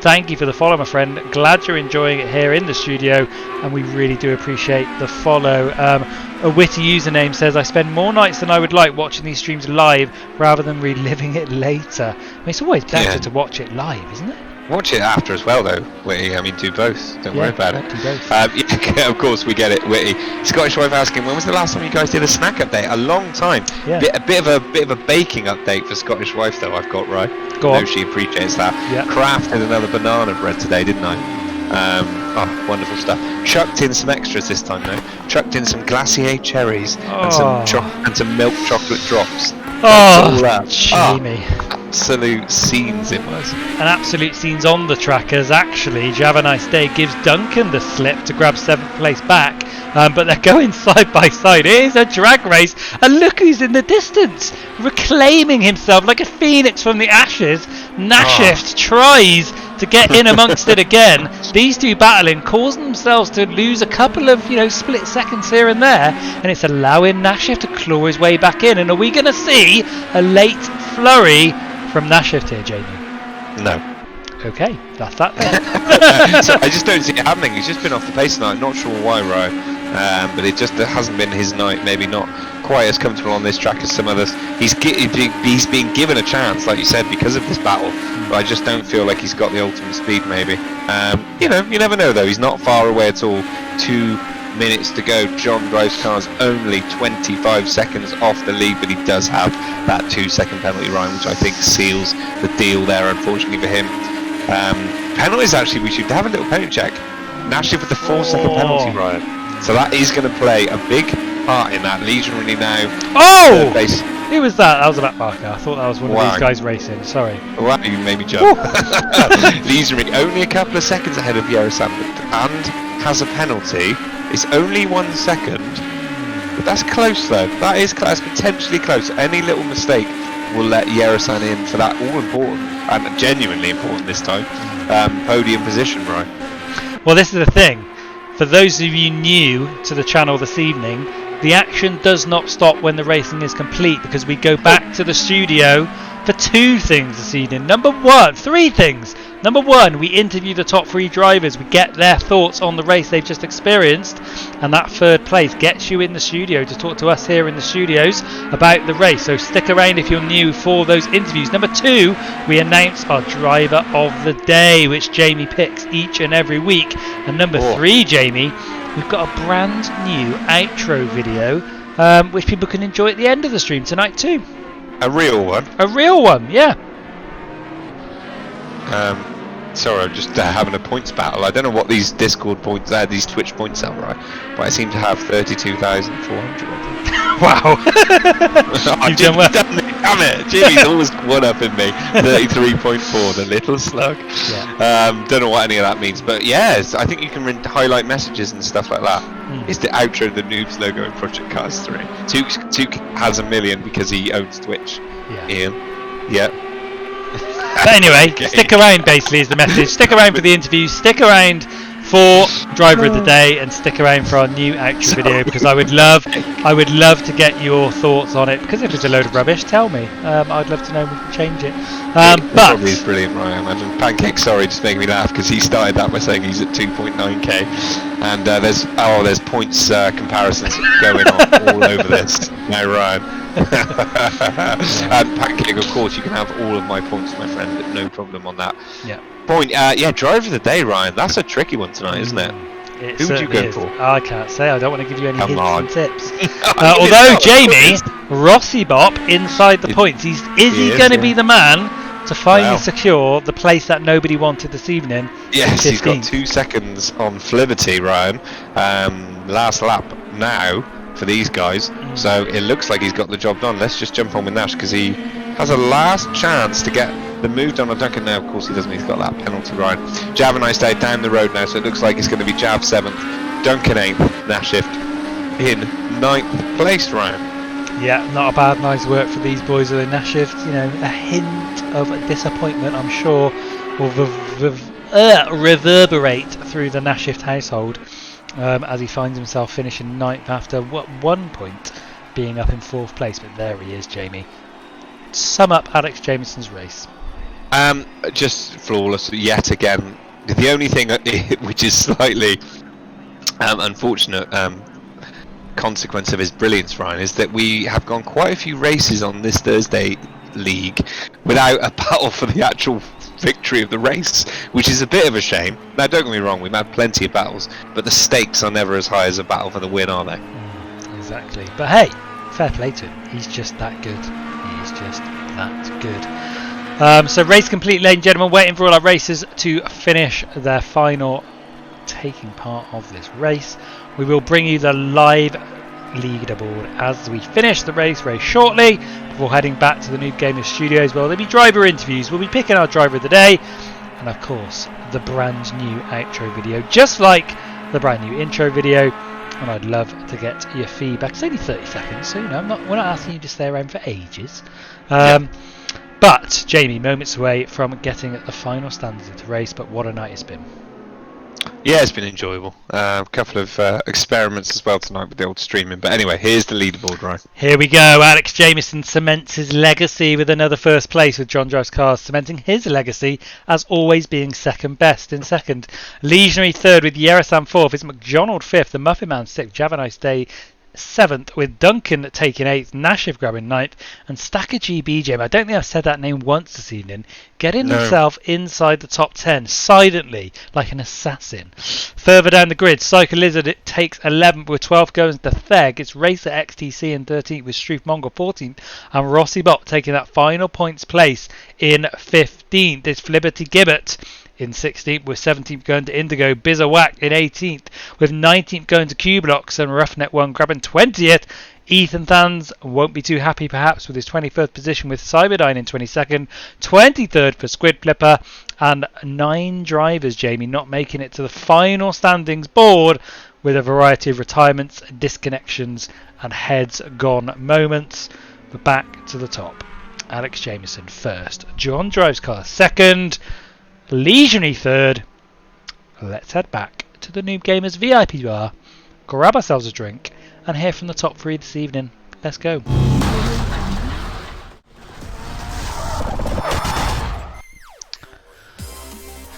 Thank you for the follow, my friend. Glad you're enjoying it here in the studio, and we really do appreciate the follow. A witty username says, I spend more nights than I would like watching these streams live rather than reliving it later. I mean, it's always better to watch it live, isn't it? Watch it after as well, though, Witty. I mean, do both. Don't worry about it. Do both. Yeah, of course, we get it, Witty. Scottish wife asking, when was the last time you guys did a snack update? A long time. Yeah. A bit of a baking update for Scottish wife, though. I've got right. Go on. She appreciates that. Yeah. Crafted another banana bread today, didn't I? Wonderful stuff. Chucked in some extras this time, though. Chucked in some glacier cherries and some milk chocolate drops. Jamie. Absolute scenes it was. An absolute scenes on the track as actually Have a Nice Day gives Duncan the slip to grab 7th place back, but they're going side by side. It is a drag race, and look who's in the distance, reclaiming himself like a phoenix from the ashes. Nashift tries to get in amongst it again. These two battling, causing themselves to lose a couple of split seconds here and there, and it's allowing Nashift to claw his way back in. And are we going to see a late flurry from Nashift here, Jamie? No. Okay, that's that then. So I just don't see it happening. He's just been off the pace tonight. Not sure why, right? But it hasn't been his night. Maybe not quite as comfortable on this track as some others. He's been given a chance, like you said, because of this battle. But I just don't feel like he's got the ultimate speed. Maybe. You never know though. He's not far away at all. 2 minutes to go. John drives cars only 25 seconds off the lead, but he does have that 2-second penalty, Ryan, which I think seals the deal there, unfortunately for him. Penalties, actually, we should have a little penalty check. Nashift with the 4-second penalty, Ryan. So that is going to play a big part in that. Leisurely now. Oh! Who was that? That was a back marker. I thought that was one of these guys racing. Sorry. Wow, you made me jump. Leisurely, only a couple of seconds ahead of Yerosan, and has a penalty. It's only 1 second, but that's close though. That's potentially close. Any little mistake will let Yerosan in for that all-important, and genuinely important this time, podium position, right? Well, this is the thing. For those of you new to the channel this evening, the action does not stop when the racing is complete, because we go back to the studio for 2 things this evening. 3 things. Number 1, we interview the top 3 drivers. We get their thoughts on the race they've just experienced, and that 3rd place gets you in the studio to talk to us here in the studios about the race. So stick around if you're new for those interviews. Number 2, we announce our driver of the day, which Jamie picks each and every week. And number 3, Jamie, we've got a brand new outro video, which people can enjoy at the end of the stream tonight too. A real one? A real one, yeah. Sorry, I'm just having a points battle. I don't know what these Discord points these Twitch points are, right? But I seem to have 32,400. Wow. You've done well. Damn it. Jimmy's always one up in me. 33.4, the little slug. Yeah. Don't know what any of that means, but yes, I think you can highlight messages and stuff like that. It's the outro of the Noobs logo in Project Cars 3. Took has 1 million because he owns Twitch. Yeah. Ian. Yeah. But anyway, stick around basically is the message. Stick around for the interview, stick around for driver of the day, and stick around for our new outro video, because I would love to get your thoughts on it, because if it's a load of rubbish, tell me. I'd love to know, we can change it. But probably is brilliant, Ryan. And Pancake, sorry, just making me laugh, because he started that by saying he's at 2.9k, and there's points comparisons going on all over this now, Ryan. And Pancake, of course, you can have all of my points, my friend. No problem on that. Yeah. Point. Driver of the day, Ryan. That's a tricky one tonight, isn't it? Who would you go for? I can't say. I don't want to give you any hints and tips. Although Jamie, Rossi Bop inside the points. Is he going to be the man to finally secure the place that nobody wanted this evening? Yes, he's got 2 seconds on Fliberty, Ryan. Last lap now for these guys, so it looks like he's got the job done. Let's just jump on with Nash, because he has a last chance to get The move done on Duncan now, of course he doesn't, he's got that penalty right. Jav and I stay down the road now, so it looks like it's going to be Jav 7th, Duncan 8th, Nashift in 9th place, Ryan. Yeah, not a bad night's work for these boys with the Nashift. You know, a hint of disappointment, I'm sure, will reverberate through the Nashift household as he finds himself finishing 9th after 1 point being up in 4th place. But there he is, Jamie. Sum up Alex Jamieson's race. Just flawless yet again. The only thing which is slightly unfortunate consequence of his brilliance, Ryan, is that we have gone quite a few races on this Thursday league without a battle for the actual victory of the race, which is a bit of a shame. Now, don't get me wrong, we've had plenty of battles, but the stakes are never as high as a battle for the win, are they? Exactly. But hey, fair play to him. He's just that good. He is just that good. So race complete, ladies and gentlemen. Waiting for all our racers to finish their final taking part of this race. We will bring you the live leaderboard as we finish the race very shortly before heading back to the NoobGamerz studios. Well, there'll be driver interviews. We'll be picking our driver of the day, and of course the brand new outro video, just like the brand new intro video. And I'd love to get your feedback. It's only 30 seconds, so you know we're not asking you to stay around for ages. But Jamie, moments away from getting the final standards of the race. But what a night it's been. Yeah, it's been enjoyable. A couple of experiments as well tonight with the old streaming. But anyway, here's the leaderboard, right? Here we go. Alex Jamieson cements his legacy with another first place with John Drives Cars, cementing his legacy as always being second best in second. Legionary third with Yerasam fourth. It's McDonald fifth. The Muffin Man sixth. Javanise Day 7th, with Duncan taking 8th, Nashift grabbing 9th, and Stacker GBJ, I don't think I've said that name once this evening, getting himself inside the top 10 silently like an assassin. Further down the grid, Psycho Lizard it takes 11th with 12th going to Theg. It's Racer XTC in 13th with Struth Mongol 14th, and Rossi Bot taking that final points place in 15th. It's Flibberty Gibbet in 16th, with 17th going to Indigo, Bizawak in 18th, with 19th going to Qblocks, and Roughneck 1 grabbing 20th. Ethan Thans won't be too happy perhaps with his 21st position, with Cyberdyne in 22nd, 23rd for Squid Flipper, and 9 drivers, Jamie, not making it to the final standings board, with a variety of retirements, disconnections and heads gone moments. But back to the top. Alex Jamieson first, John Drives Cars second, Legionary third. Let's head back to the NoobGamerz VIP bar, grab ourselves a drink, and hear from the top 3 this evening. Let's go.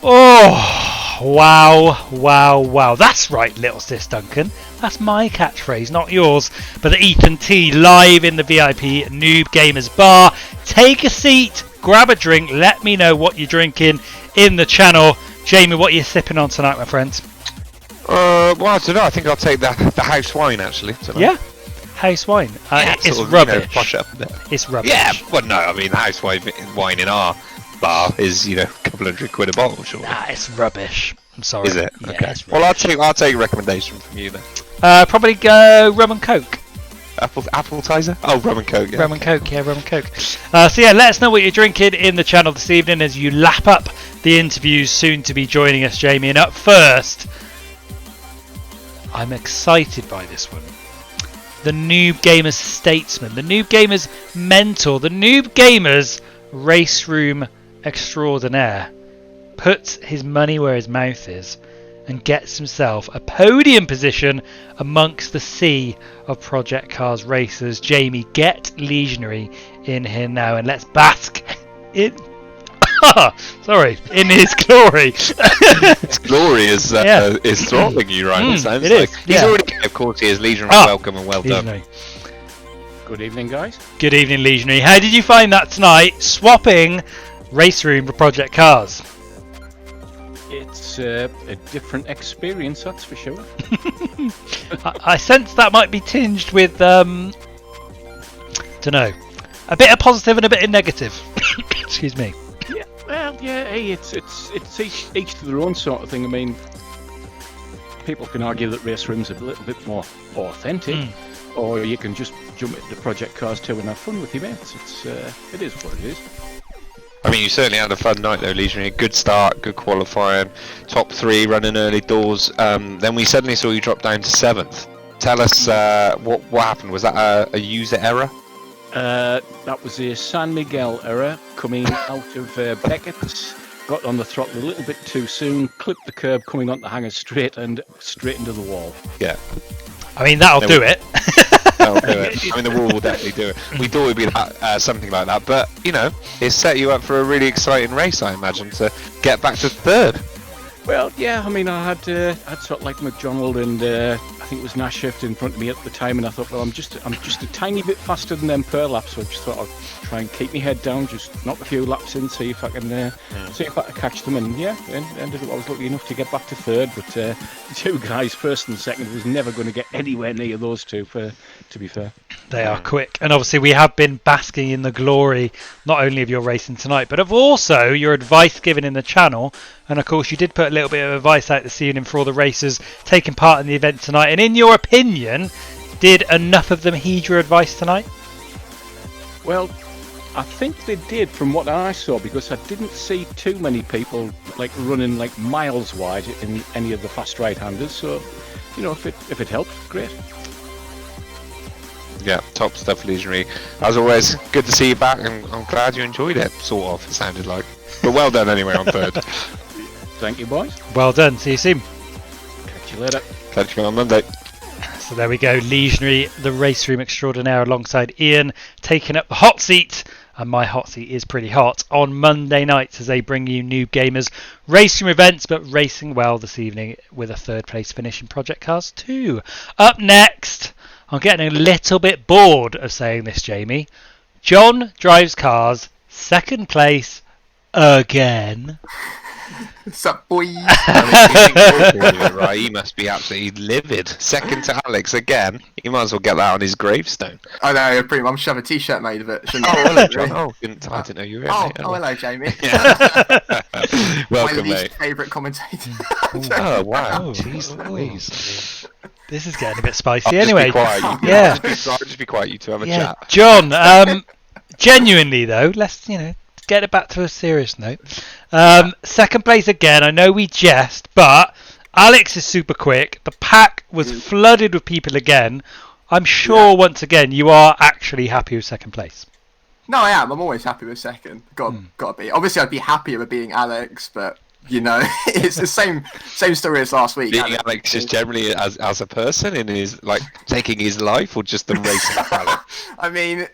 Oh, wow. That's right, little sis Duncan. That's my catchphrase, not yours. But the Ethan T live in the VIP NoobGamerz bar. Take a seat, grab a drink, let me know what you're drinking in the channel. Jamie, what are you sipping on tonight, my friend? Well, I don't know. I think I'll take the house wine actually tonight. Yeah, house wine. It's rubbish. You know, posh up a bit. It's rubbish. Yeah, well, no, I mean the house wine in our bar is, you know, a couple £100 a bottle, sure. Nah, it's rubbish. I'm sorry. Is it? Yeah, okay. Well, I'll take a recommendation from you then. Probably go rum and coke. Appletizer? Oh, rum and coke. Yeah, rum and coke. So yeah, let us know what you're drinking in the channel this evening as you lap up the interviews soon to be joining us, Jamie. And up first, I'm excited by this one. The NoobGamerz statesman, the NoobGamerz mentor, the NoobGamerz race room extraordinaire puts his money where his mouth is and gets himself a podium position amongst the sea of Project Cars racers. Jamie, get Legionary in here now and let's bask in in his glory. His glory is throttling you, right? It sounds like. He's already, of course, he is. Legionary, welcome and well Legionary. Done. Good evening, guys. Good evening, Legionary. How did you find that tonight, swapping race room for Project Cars? It's a different experience, that's for sure. I sense that might be tinged with, don't know, a bit of positive and a bit of negative. Excuse me. Yeah, well, yeah. Hey, it's each to their own sort of thing. I mean, people can argue that race rooms are a little bit more authentic, or you can just jump into Project Cars 2 and have fun with your mates. It is what it is. I mean, you certainly had a fun night though, Legionary. Good start, good qualifying, top 3, running early doors. Then we suddenly saw you drop down to 7th. Tell us what happened. Was that a user error? That was a San Miguel error coming out of Beckett's. Got on the throttle a little bit too soon, clipped the curb coming onto Hanger Straight and straight into the wall. Yeah. I mean, that'll do it. That'll do it. I mean, the wall will definitely do it. We thought it would be something like that, but, you know, it set you up for a really exciting race, I imagine, to get back to 3rd. Well, yeah, I mean, I had sort of like McDonald and I think it was Nasheft in front of me at the time, and I thought, well, I'm just a tiny bit faster than them per lap, so I just thought I'd try and keep my head down, just knock a few laps in, see if I can catch them, and yeah, ended up I was lucky enough to get back to 3rd, but the 2 guys, 1st and 2nd, was never going to get anywhere near those 2, to be fair. They are quick, and obviously we have been basking in the glory not only of your racing tonight, but of also your advice given in the channel. And of course, you did put a little bit of advice out this evening for all the racers taking part in the event tonight. And in your opinion, did enough of them heed your advice tonight? Well, I think they did from what I saw, because I didn't see too many people like running like miles wide in any of the fast right-handers. So, you know, if it helped, great. Yeah, top stuff, Legionary. As always, good to see you back, and I'm glad you enjoyed it, sort of, it sounded like. But well done anyway on 3rd. Thank you, boys. Well done. See you soon. Catch you later. Catch you on Monday. So there we go. Legionary, the race room extraordinaire, alongside Ian, taking up the hot seat. And my hot seat is pretty hot on Monday nights as they bring you NoobGamerz race room events, but racing well this evening with a 3rd place finish in Project Cars 2. Up next, I'm getting a little bit bored of saying this, Jamie. John drives cars, 2nd place again. What's up, boy? Right, he must be absolutely livid. 2nd to Alex again. He might as well get that on his gravestone. I know, pretty much. I should have a t-shirt made of it. Shouldn't Oh, I? hello, John. I didn't know you were in Oh, it. hello, Jamie. Welcome, My least mate. favourite commentator. Oh, wow. Oh, Jeez Louise. This is getting a bit spicy. I'll Anyway, just be quiet. yeah. I'll just be quiet. You two have a Yeah, chat. John. Genuinely though, let's get it back to a serious note. 2nd place again. I know we jest, but Alex is super quick. The pack was flooded with people again. I'm sure once again you are actually happy with 2nd place. No, I am. I'm always happy with 2nd. Got to be. Obviously, I'd be happier with being Alex, but you know, it's the same story as last week. Being Alex just generally as a person in his like taking his life, or just the racing talent. I mean,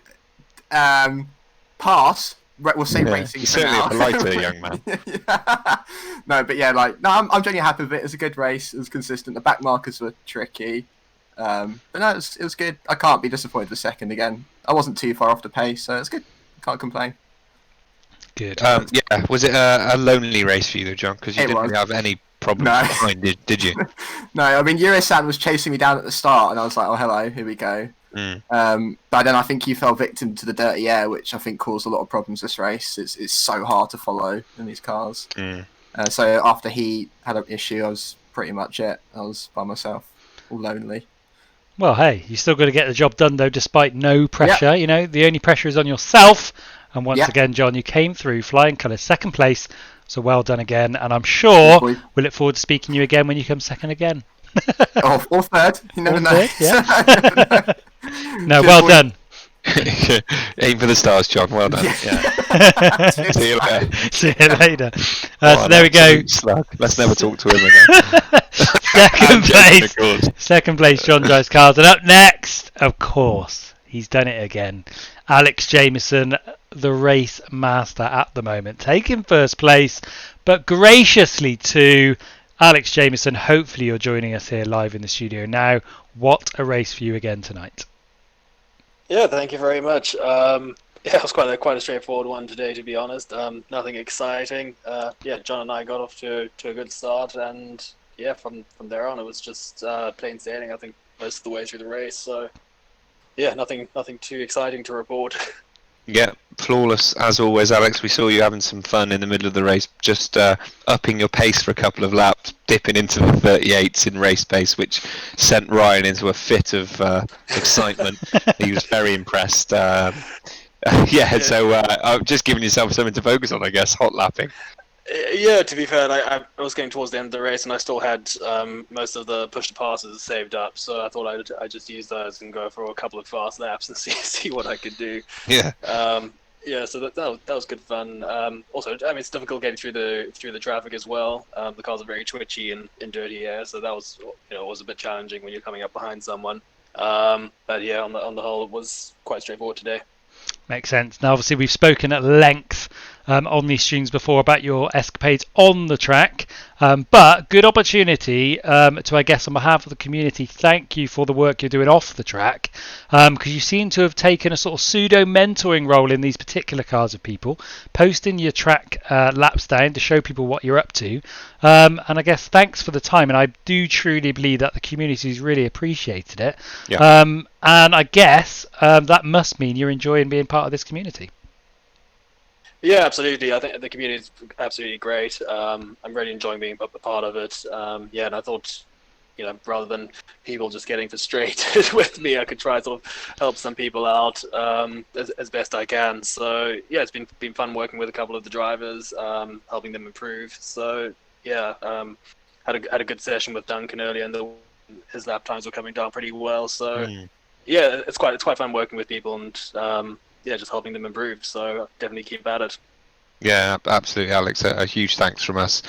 pass. We'll say racing. He's for certainly now. a politer young man. Yeah. No, but yeah, I'm genuinely happy with it. It was a good race. It was consistent. The back markers were tricky, but no, it was good. I can't be disappointed with 2nd again. I wasn't too far off the pace, so it's good. Can't complain. Good. Yeah, was it a lonely race for you though, John? Because you It didn't was. really have any problems No. behind, did you? No, I mean, Eurosan was chasing me down at the start, and I was like, oh, hello, here we go. But then I think you fell victim to the dirty air, which I think caused a lot of problems this race. It's so hard to follow in these cars. So after he had an issue, I was pretty much it. I was by myself, all lonely. Well, hey, you still got to get the job done though, despite no pressure. You know, the only pressure is on yourself. And once again, John, you came through flying colours, 2nd place. So well done again. And I'm sure we look forward to speaking to you again when you come 2nd again. Or 3rd. You never know. 3rd, yeah. No, well done. Aim for the stars, John. Well done. Yeah. See you later. See you later. So there we go. Slug. Let's never talk to him again. 2nd place, John drives cars. And up next, of course, he's done it again. Alex Jamieson, the race master at the moment, taking 1st place, but graciously to Alex Jamieson. Hopefully you're joining us here live in the studio now. What a race for you again tonight. Yeah, thank you very much. Yeah, it was quite a straightforward one today, to be honest. Nothing exciting. Yeah, John and I got off to a good start, and yeah, from there on it was just plain sailing, I think, most of the way through the race. So yeah, nothing too exciting to report. Yeah, flawless as always, Alex. We saw you having some fun in the middle of the race, just upping your pace for a couple of laps, dipping into the 38s in race pace, which sent Ryan into a fit of excitement. He was very impressed. Yeah, so I'm just giving yourself something to focus on, I guess. Hot lapping. Yeah, to be fair, I was getting towards the end of the race, and I still had most of the push to passes saved up. So I thought I'd just use those and go for a couple of fast laps and see what I could do. Yeah. Yeah, so that was good fun. Also, I mean, it's difficult getting through the traffic as well. The cars are very twitchy in dirty air, so that was was a bit challenging when you're coming up behind someone. But yeah, on the whole, it was quite straightforward today. Makes sense. Now, obviously, we've spoken at length on these streams before about your escapades on the track, but good opportunity to, I guess, on behalf of the community, thank you for the work you're doing off the track, because you seem to have taken a sort of pseudo mentoring role in these particular cars of people, posting your track laps down to show people what you're up to, and I guess thanks for the time, and I do truly believe that the community's really appreciated it. Yeah. And I guess that must mean you're enjoying being part of this community. Yeah, absolutely. I think the community is absolutely great. I'm really enjoying being a part of it. Yeah, and I thought, rather than people just getting frustrated with me, I could try to sort of help some people out as best I can. So yeah, it's been fun working with a couple of the drivers, helping them improve. So yeah, had a good session with Duncan earlier, and his lap times were coming down pretty well. So yeah, it's quite fun working with people and. Yeah, just helping them improve. So definitely keep at it. Yeah, absolutely, Alex. A huge thanks from us.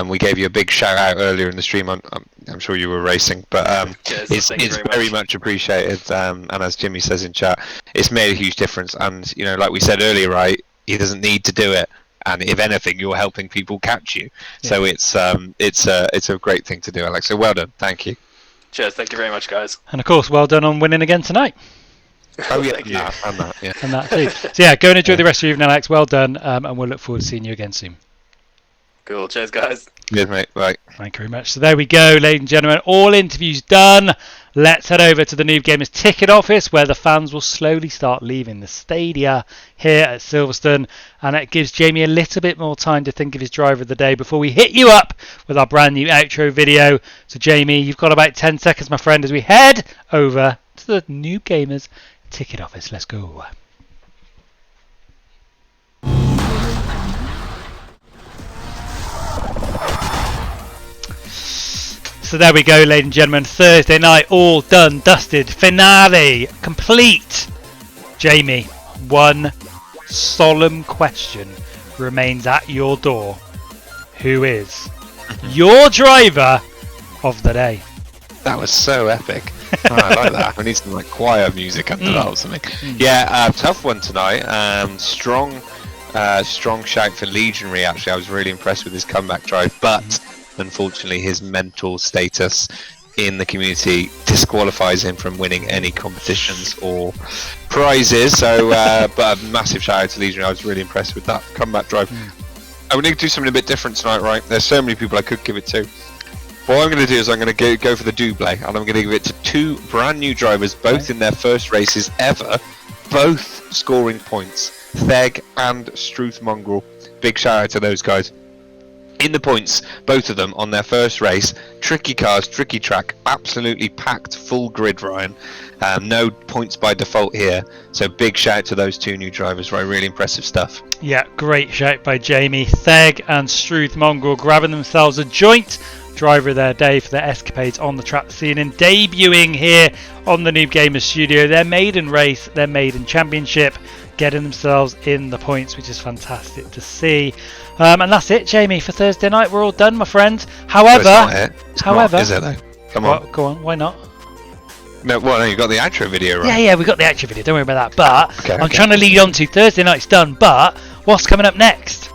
We gave you a big shout out earlier in the stream. I'm sure you were racing, but yes, it's very much appreciated. And as Jimmy says in chat, it's made a huge difference. And like we said earlier, right? He doesn't need to do it. And if anything, you're helping people catch you. Yeah. So it's a great thing to do, Alex. So well done. Thank you. Cheers. Thank you very much, guys. And of course, well done on winning again tonight. Oh yeah, and that, yeah. And that too. So yeah, go and enjoy the rest of your evening, Alex. Well done, and we'll look forward to seeing you again soon. Cool. Cheers, guys. Good, mate. Bye. Thank you very much. So there we go, ladies and gentlemen. All interviews done. Let's head over to the NoobGamerz ticket office, where the fans will slowly start leaving the stadia here at Silverstone, and it gives Jamie a little bit more time to think of his driver of the day before we hit you up with our brand new outro video. So Jamie, you've got about 10 seconds, my friend, as we head over to the NoobGamerz ticket office. Let's go. So there we go, ladies and gentlemen. Thursday night, all done, dusted, finale complete. Jamie, one solemn question remains at your door. Who is your driver of the day? That was so epic. I like that. We need some choir music under that or something. Yeah, tough one tonight. Strong shout for Legionary. Actually, I was really impressed with his comeback drive, but unfortunately, his mental status in the community disqualifies him from winning any competitions or prizes. So, but a massive shout out to Legionary. I was really impressed with that comeback drive. I would need to do something a bit different tonight, right? There's so many people I could give it to. What I'm going to do is I'm going to go for the double, and I'm going to give it to two brand new drivers, both in their first races ever, both scoring points. Theg and Struth Mongrel. Big shout out to those guys. In the points, both of them on their first race. Tricky cars, tricky track, absolutely packed, full grid, Ryan. No points by default here. So big shout out to those two new drivers, right? Really impressive stuff. Yeah, great shout by Jamie. Theg and Struth Mongrel grabbing themselves a joint driver of their day for their escapades on the track scene and debuting here on the NoobGamerz studio. Their maiden race, their maiden championship, getting themselves in the points, which is fantastic to see. And that's it, Jamie, for Thursday night. We're all done, my friends. However, it's not, is it though? Come on. Well, go on. Why not? No, you got the outro video, right? Yeah, we got the outro video. Don't worry about that. But I'm trying to lead on to Thursday night's done. But what's coming up next?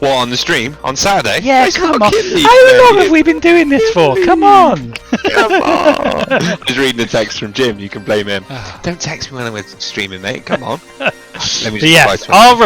What, on the stream? On Saturday? Yeah, come on. How long have we been doing this for? Come on. Come on. I was reading the text from Jim. You can blame him. Don't text me when I'm streaming, mate. Come on. Let me just I'll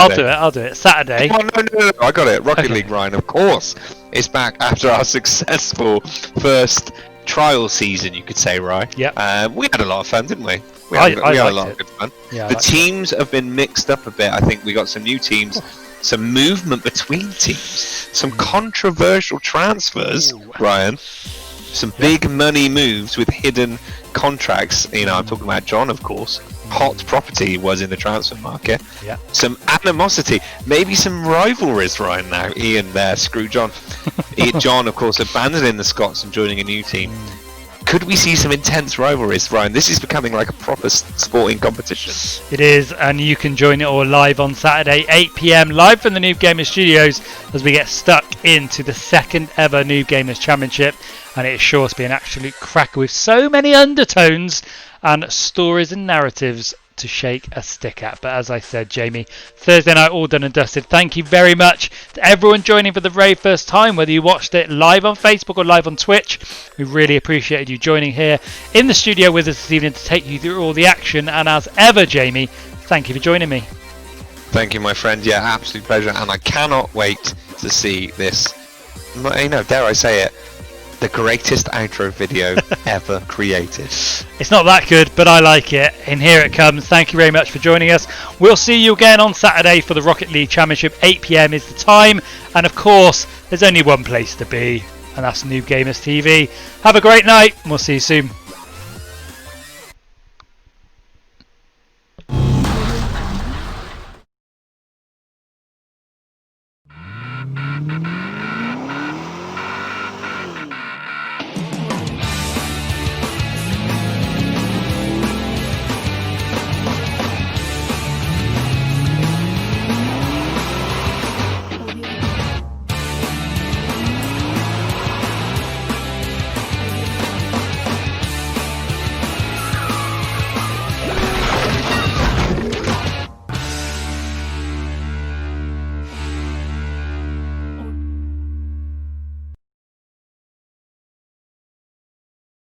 do it. I'll do it. Saturday. Oh, no. I got it. Rocket League, Ryan. Of course. It's back after our successful first trial season, you could say, right? Yeah. We had a lot of fun, didn't we? We had a lot of good fun. Yeah, the teams have been mixed up a bit. I think we got some new teams. Some movement between teams, some controversial transfers, Ryan, some big money moves with hidden contracts. I'm talking about John, of course. hot property was in the transfer market. Yeah. Some animosity, maybe some rivalries right now. Ian there, screw John. John, of course, abandoning the Scots and joining a new team. Could we see some intense rivalries, Ryan? This is becoming like a proper sporting competition. It is, and you can join it all live on Saturday, 8 PM, live from the NoobGamerz studios as we get stuck into the second ever NoobGamerz Championship. And it is sure to be an absolute cracker with so many undertones and stories and narratives to shake a stick at. But as I said, Jamie, Thursday night all done and dusted. Thank you very much to everyone joining for the very first time, whether you watched it live on Facebook or live on Twitch. We really appreciated you joining here in the studio with us this evening to take you through all the action. And as ever, Jamie, thank you for joining me. Thank you, my friend. Yeah, absolute pleasure. And I cannot wait to see this, you know, dare I say it, the greatest outro video ever created. It's not that good, but I like it. And here it comes. Thank you very much for joining us. We'll see you again on Saturday for the Rocket League Championship. 8 PM is the time. And of course, there's only one place to be, and that's NoobGamerz TV. Have a great night, and we'll see you soon.